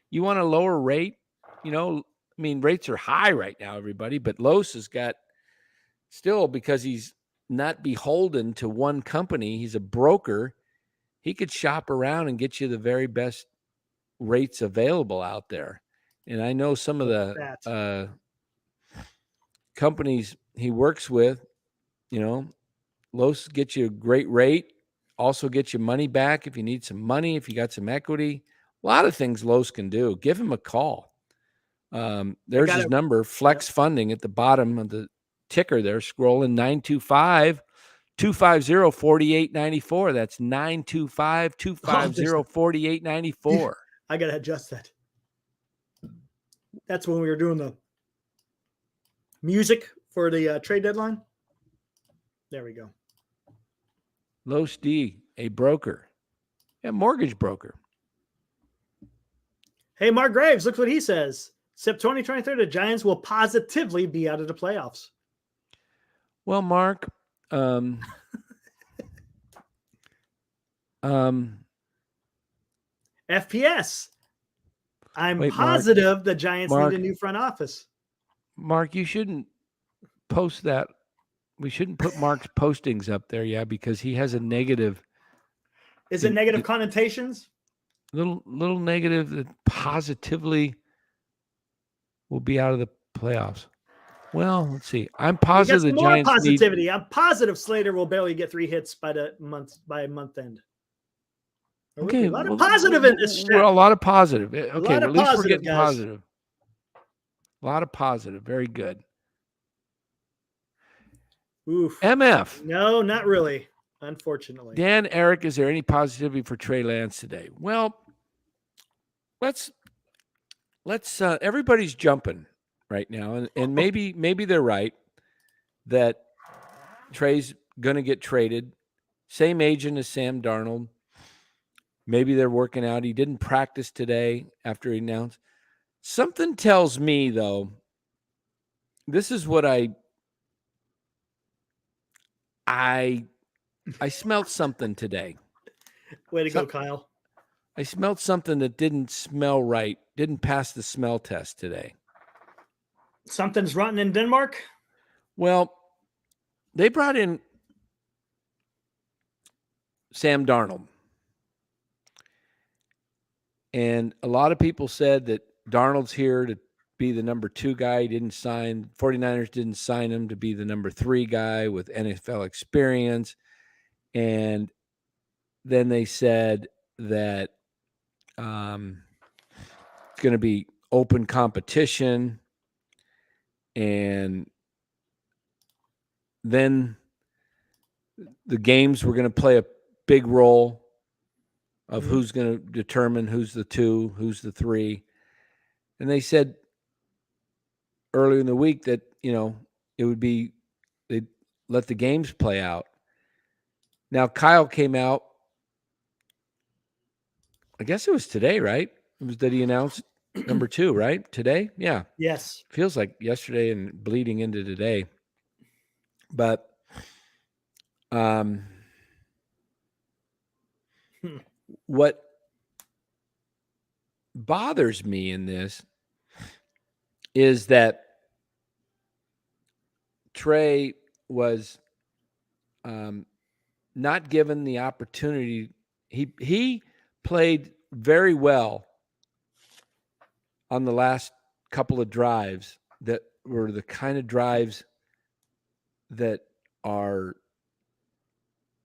You want a lower rate? Rates are high right now, everybody, but Los has got still, because he's not beholden to one company, he's a broker. He could shop around and get you the very best rates available out there. And I know some of the companies he works with, Los gets you a great rate, also gets you money back if you need some money, if you got some equity. A lot of things Los can do. Give him a call. There's his number, Flex Funding, at the bottom of the ticker there, scrolling, 925-250-4894. That's 925-250-4894. I got to adjust that. That's when we were doing the music for the trade deadline. There we go. Los D, a broker. Yeah, mortgage broker. Hey, Mark Graves, look what he says. September 2023, the Giants will positively be out of the playoffs. Well, Mark, FPS. I'm positive Mark, the Giants need a new front office. Mark, you shouldn't post that. We shouldn't put Mark's postings up there, because he has a negative. Is it negative connotations? Little negative that positively will be out of the playoffs. Well, let's see. I'm positive the Giants positivity. I'm positive Slater will barely get 3 hits by month end. Okay, a lot of positive in this chat. A lot of positive. Okay, at least we're getting guys. positive. A lot of positive. Very good. Oof. MF. No, not really. Unfortunately. Dan, Eric, is there any positivity for Trey Lance today? Well, let's everybody's jumping right now, and maybe they're right that Trey's going to get traded. Same agent as Sam Darnold. Maybe they're working out. He didn't practice today after he announced. Something tells me, though, this is what I smelled something today. Way to go, Kyle. I smelled something that didn't smell right, didn't pass the smell test today. Something's rotten in Denmark? Well, they brought in Sam Darnold. And a lot of people said that Darnold's here to be the number 2 guy. He didn't sign. 49ers didn't sign him to be the number 3 guy with NFL experience. And then they said that it's going to be open competition. And then the games were going to play a big role of who's going to determine who's the 2, who's the 3. And they said earlier in the week that, it would be, they'd let the games play out. Now, Kyle came out, I guess it was today, right? It was that he announced number 2, right? Today? Yeah. Yes. Feels like yesterday and bleeding into today. But what bothers me in this is that Trey was not given the opportunity. He played very well on the last couple of drives that were the kind of drives that are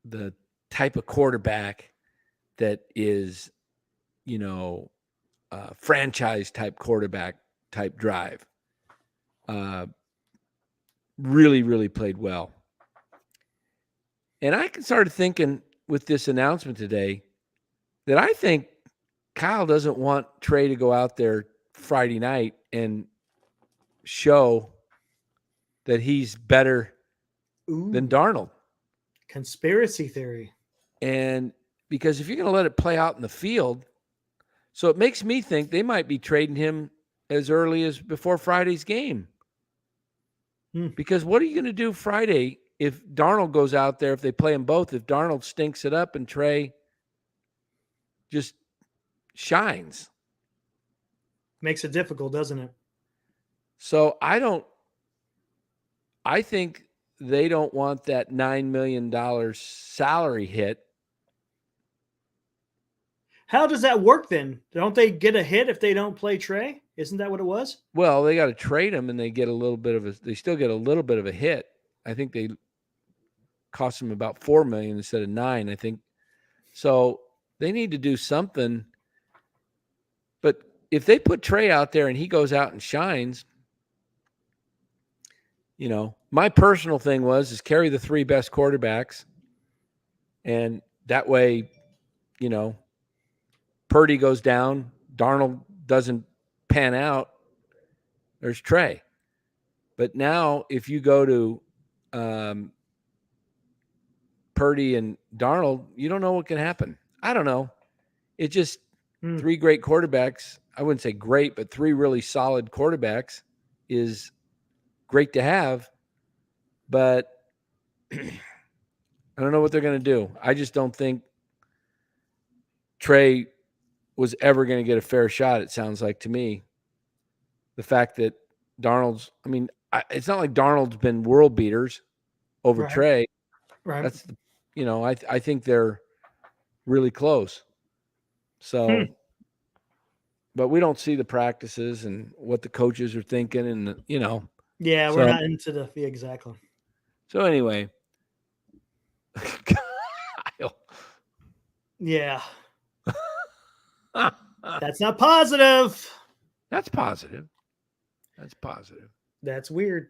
the type of quarterback that is, franchise type quarterback type drive. Really, really played well. And I started thinking with this announcement today that I think Kyle doesn't want Trey to go out there Friday night and show that he's better than Darnold. Conspiracy theory. And because if you're going to let it play out in the field, so it makes me think they might be trading him as early as before Friday's game. Because what are you going to do Friday if Darnold goes out there, if they play them both, if Darnold stinks it up and Trey just shines? Makes it difficult, doesn't it? So I think they don't want that $9 million salary hit. How does that work then? Don't they get a hit if they don't play Trey? Isn't that what it was? Well, they got to trade him and they get they still get a little bit of a hit. I think they cost them about $4 million instead of $9 million, I think. So they need to do something. But if they put Trey out there and he goes out and shines, my personal thing is carry the 3 best quarterbacks. And that way, Purdy goes down, Darnold doesn't pan out, there's Trey. But now if you go to Purdy and Darnold, you don't know what can happen. I don't know. It just 3 great quarterbacks. I wouldn't say great, but 3 really solid quarterbacks is great to have. But I don't know what they're going to do. I just don't think Trey was ever going to get a fair shot, it sounds like to me. The fact that Darnold's, it's not like Darnold's been world beaters over Trey. Right. That's, I think they're really close. So, but we don't see the practices and what the coaches are thinking and, Yeah, we're not into exactly. So anyway. Kyle. Yeah. That's not positive. That's positive. That's positive. That's weird.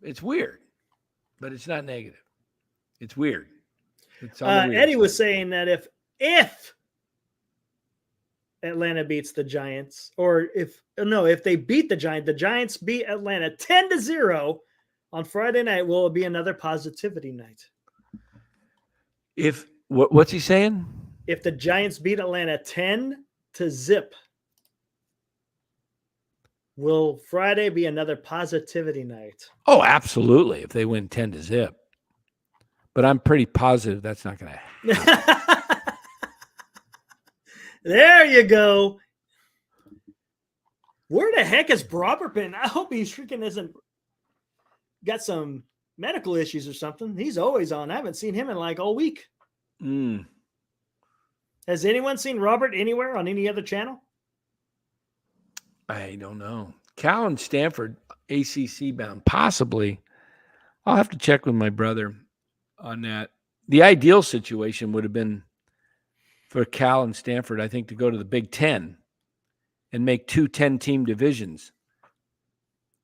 It's weird, but it's not negative. It's weird. It's Eddie was saying that if Atlanta beats the Giants, or if they beat the Giants beat Atlanta 10-0 on Friday night, will it be another positivity night? If what's he saying? If the Giants beat Atlanta 10-0, will Friday be another positivity night? Oh, absolutely. If they win 10-0. But I'm pretty positive that's not going to happen. There you go. Where the heck has Robert been? I hope he's freaking isn't got some medical issues or something. He's always on. I haven't seen him in like all week. Has anyone seen Robert anywhere on any other channel? I don't know. Cal and Stanford, ACC bound, possibly. I'll have to check with my brother on that. The ideal situation would have been for Cal and Stanford, I think, to go to the Big Ten and make 2 10-team divisions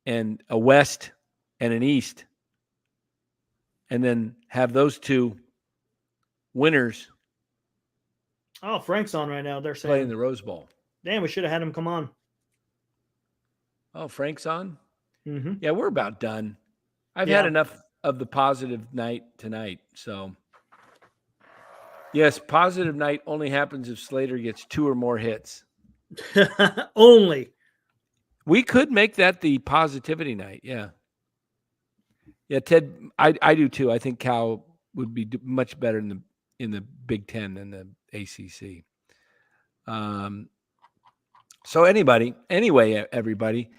and a West and an East, and then have those 2 winners. Oh, Frank's on right now. They're saying play in the Rose Bowl. Damn, we should have had him come on. Oh, Frank's on? Mm-hmm. Yeah, we're about done. I've had enough of the positive night tonight. So, yes, positive night only happens if Slater gets 2 or more hits. Only. We could make that the positivity night. Yeah. Yeah, Ted, I do too. I think Cal would be much better in the Big Ten than the ACC. So anyway, everybody,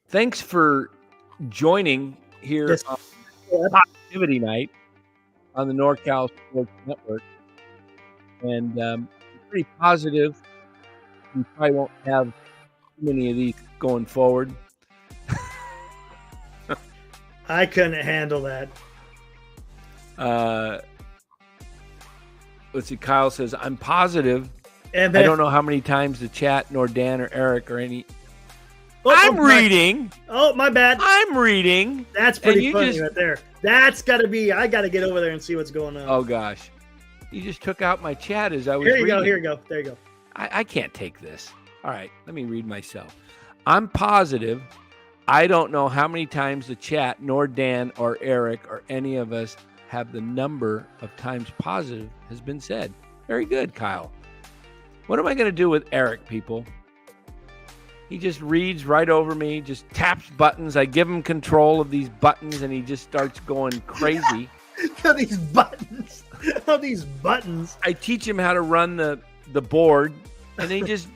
thanks for joining here Yes. on Positivity Night on the NorCal Sports Network. And I'm pretty positive we probably won't have too many of these going forward. I couldn't handle that. Let's see. Kyle says, I'm positive. And I don't know how many times the chat, nor Dan or Eric or any. Oh, I'm my- reading. Oh, my bad. I'm reading. That's pretty you funny just- right there. That's got to be. I got to get over there and see what's going on. Oh, gosh. You just took out my chat as I was here you reading. go. Here you go. There you go. I can't take this. All right, let me read myself. I'm positive. I don't know how many times the chat, nor Dan or Eric or any of us have the number of times positive has been said. Very good, Kyle. What am I going to do with Eric, people? He just reads right over me, just taps buttons. I give him control of these buttons, and he just starts going crazy. These buttons. Oh, these buttons. I teach him how to run the board, and he just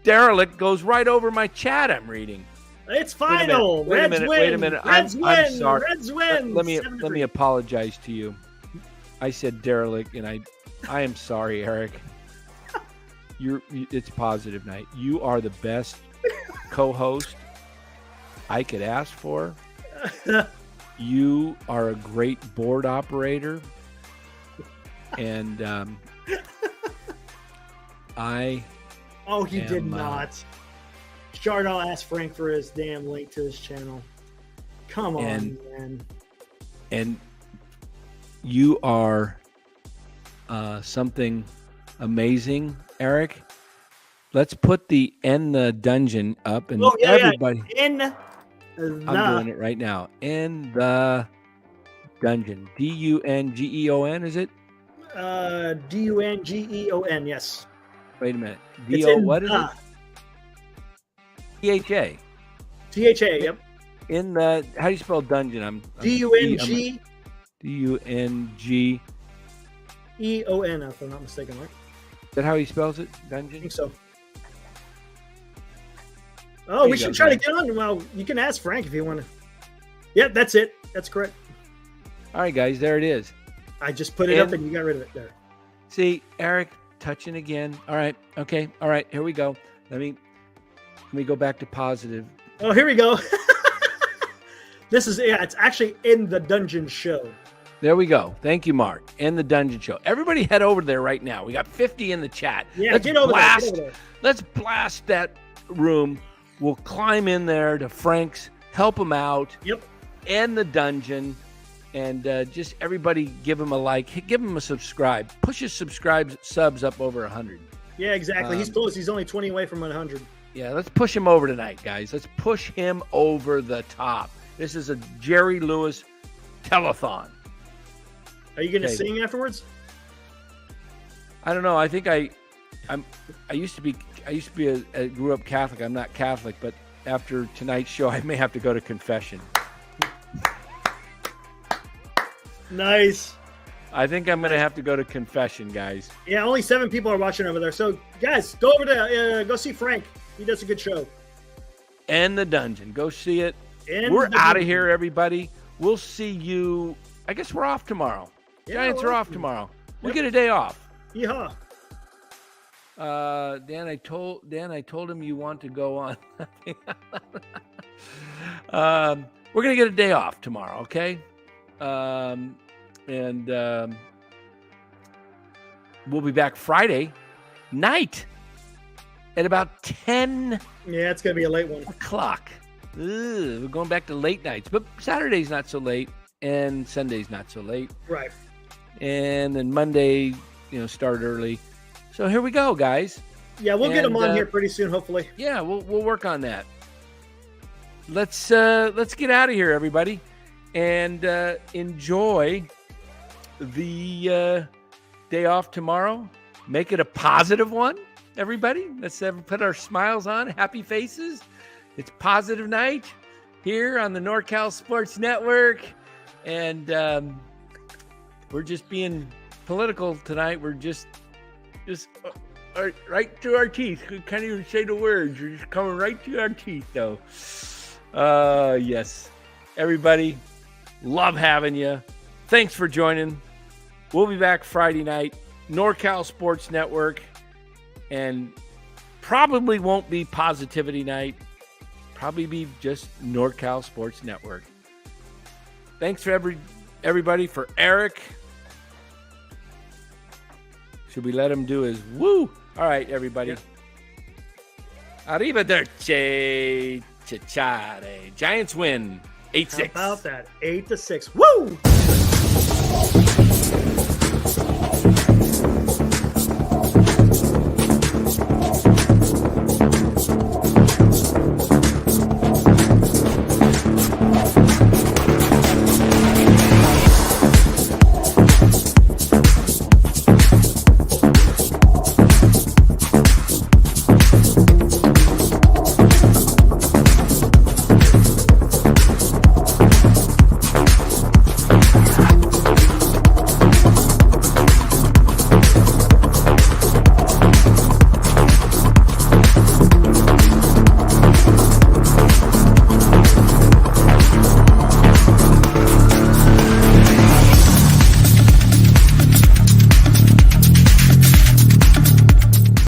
derelict goes right over my chat I'm reading. It's final. Wait a minute. Reds win. I'm sorry. Reds win. Let me 7-3. apologize to you. I said derelict, and I am sorry, Eric. It's positive night. You are the best co-host I could ask for. You are a great board operator, and I. Oh, he did am, not. Chardall asked Frank for his damn link to his channel. Come on, man. And you are something amazing, Eric. Let's put the End the Dungeon up, and everybody. In I'm doing it right now. In the Dungeon. DUNGEON, is it? DUNGEON, yes. Wait a minute. It's DO, in what is the. it? THA. THA, yep. In the, how do you spell dungeon? I'm DUNGEON, DUNG. if I'm not mistaken, right? Is that how he spells it? I Dungeon? think so. Oh, There we you should go, try to man. get on. Well, you can ask Frank if you want to. Yep, that's it. That's correct. All right, guys, there it is. I just put it And- up and you got rid of it there. See, Eric touching again. All right. Okay. All right. Here we go. Let me go back to positive. Oh, here we go. It's actually In the Dungeon show. There we go. Thank you, Mark. And the Dungeon Show. Everybody head over there right now. We got 50 in the chat. Yeah, Let's get over blast, there. Get over there. Let's blast that room. We'll climb in there to Frank's, help him out. Yep. And the dungeon. And just everybody give him a like. Give him a subscribe. Push his subs up over 100. Yeah, exactly. He's close. He's only 20 away from 100. Yeah, let's push him over tonight, guys. Let's push him over the top. This is a Jerry Lewis telethon. Are you going to Okay. sing afterwards? I don't know. I think I used to be a grew up Catholic. I'm not Catholic, but after tonight's show, I may have to go to confession. Nice. I think I'm going to have to go to confession, guys. Yeah, only 7 people are watching over there. So, guys, go over there. Go see Frank. He does a good show. And the dungeon. Go see it. And We're the out of Dungeon. here, everybody. We'll see you. I guess we're off tomorrow. Yeah, Giants we're are off off tomorrow. We Yep. get a day off. Yeehaw. Dan, I told him you want to go on. We're gonna get a day off tomorrow, okay? And we'll be back Friday night at about 10 Yeah, it's going to be a late one. o'clock. We're going back to late nights, but Saturday's not so late, and Sunday's not so late, Right. and then Monday, start early. So here we go, guys. Yeah, we'll get him And, on here pretty soon, hopefully. Yeah, we'll work on that. Let's get out of here, everybody, and enjoy the day off tomorrow. Make it a positive one, everybody. Let's put our smiles on, happy faces. It's positive night here on the NorCal Sports Network, and we're just being political tonight. We're just right through our teeth. We can't even say the words. You're just coming right through our teeth, though. Yes. Everybody, love having you. Thanks for joining. We'll be back Friday night, NorCal Sports Network, and probably won't be Positivity Night. Probably be just NorCal Sports Network. Thanks for everybody. For Eric, should we let him do his woo? All right, everybody. Yeah. Arrivederci. Ciao. Giants win 8-6. How about that? 8-6. Woo!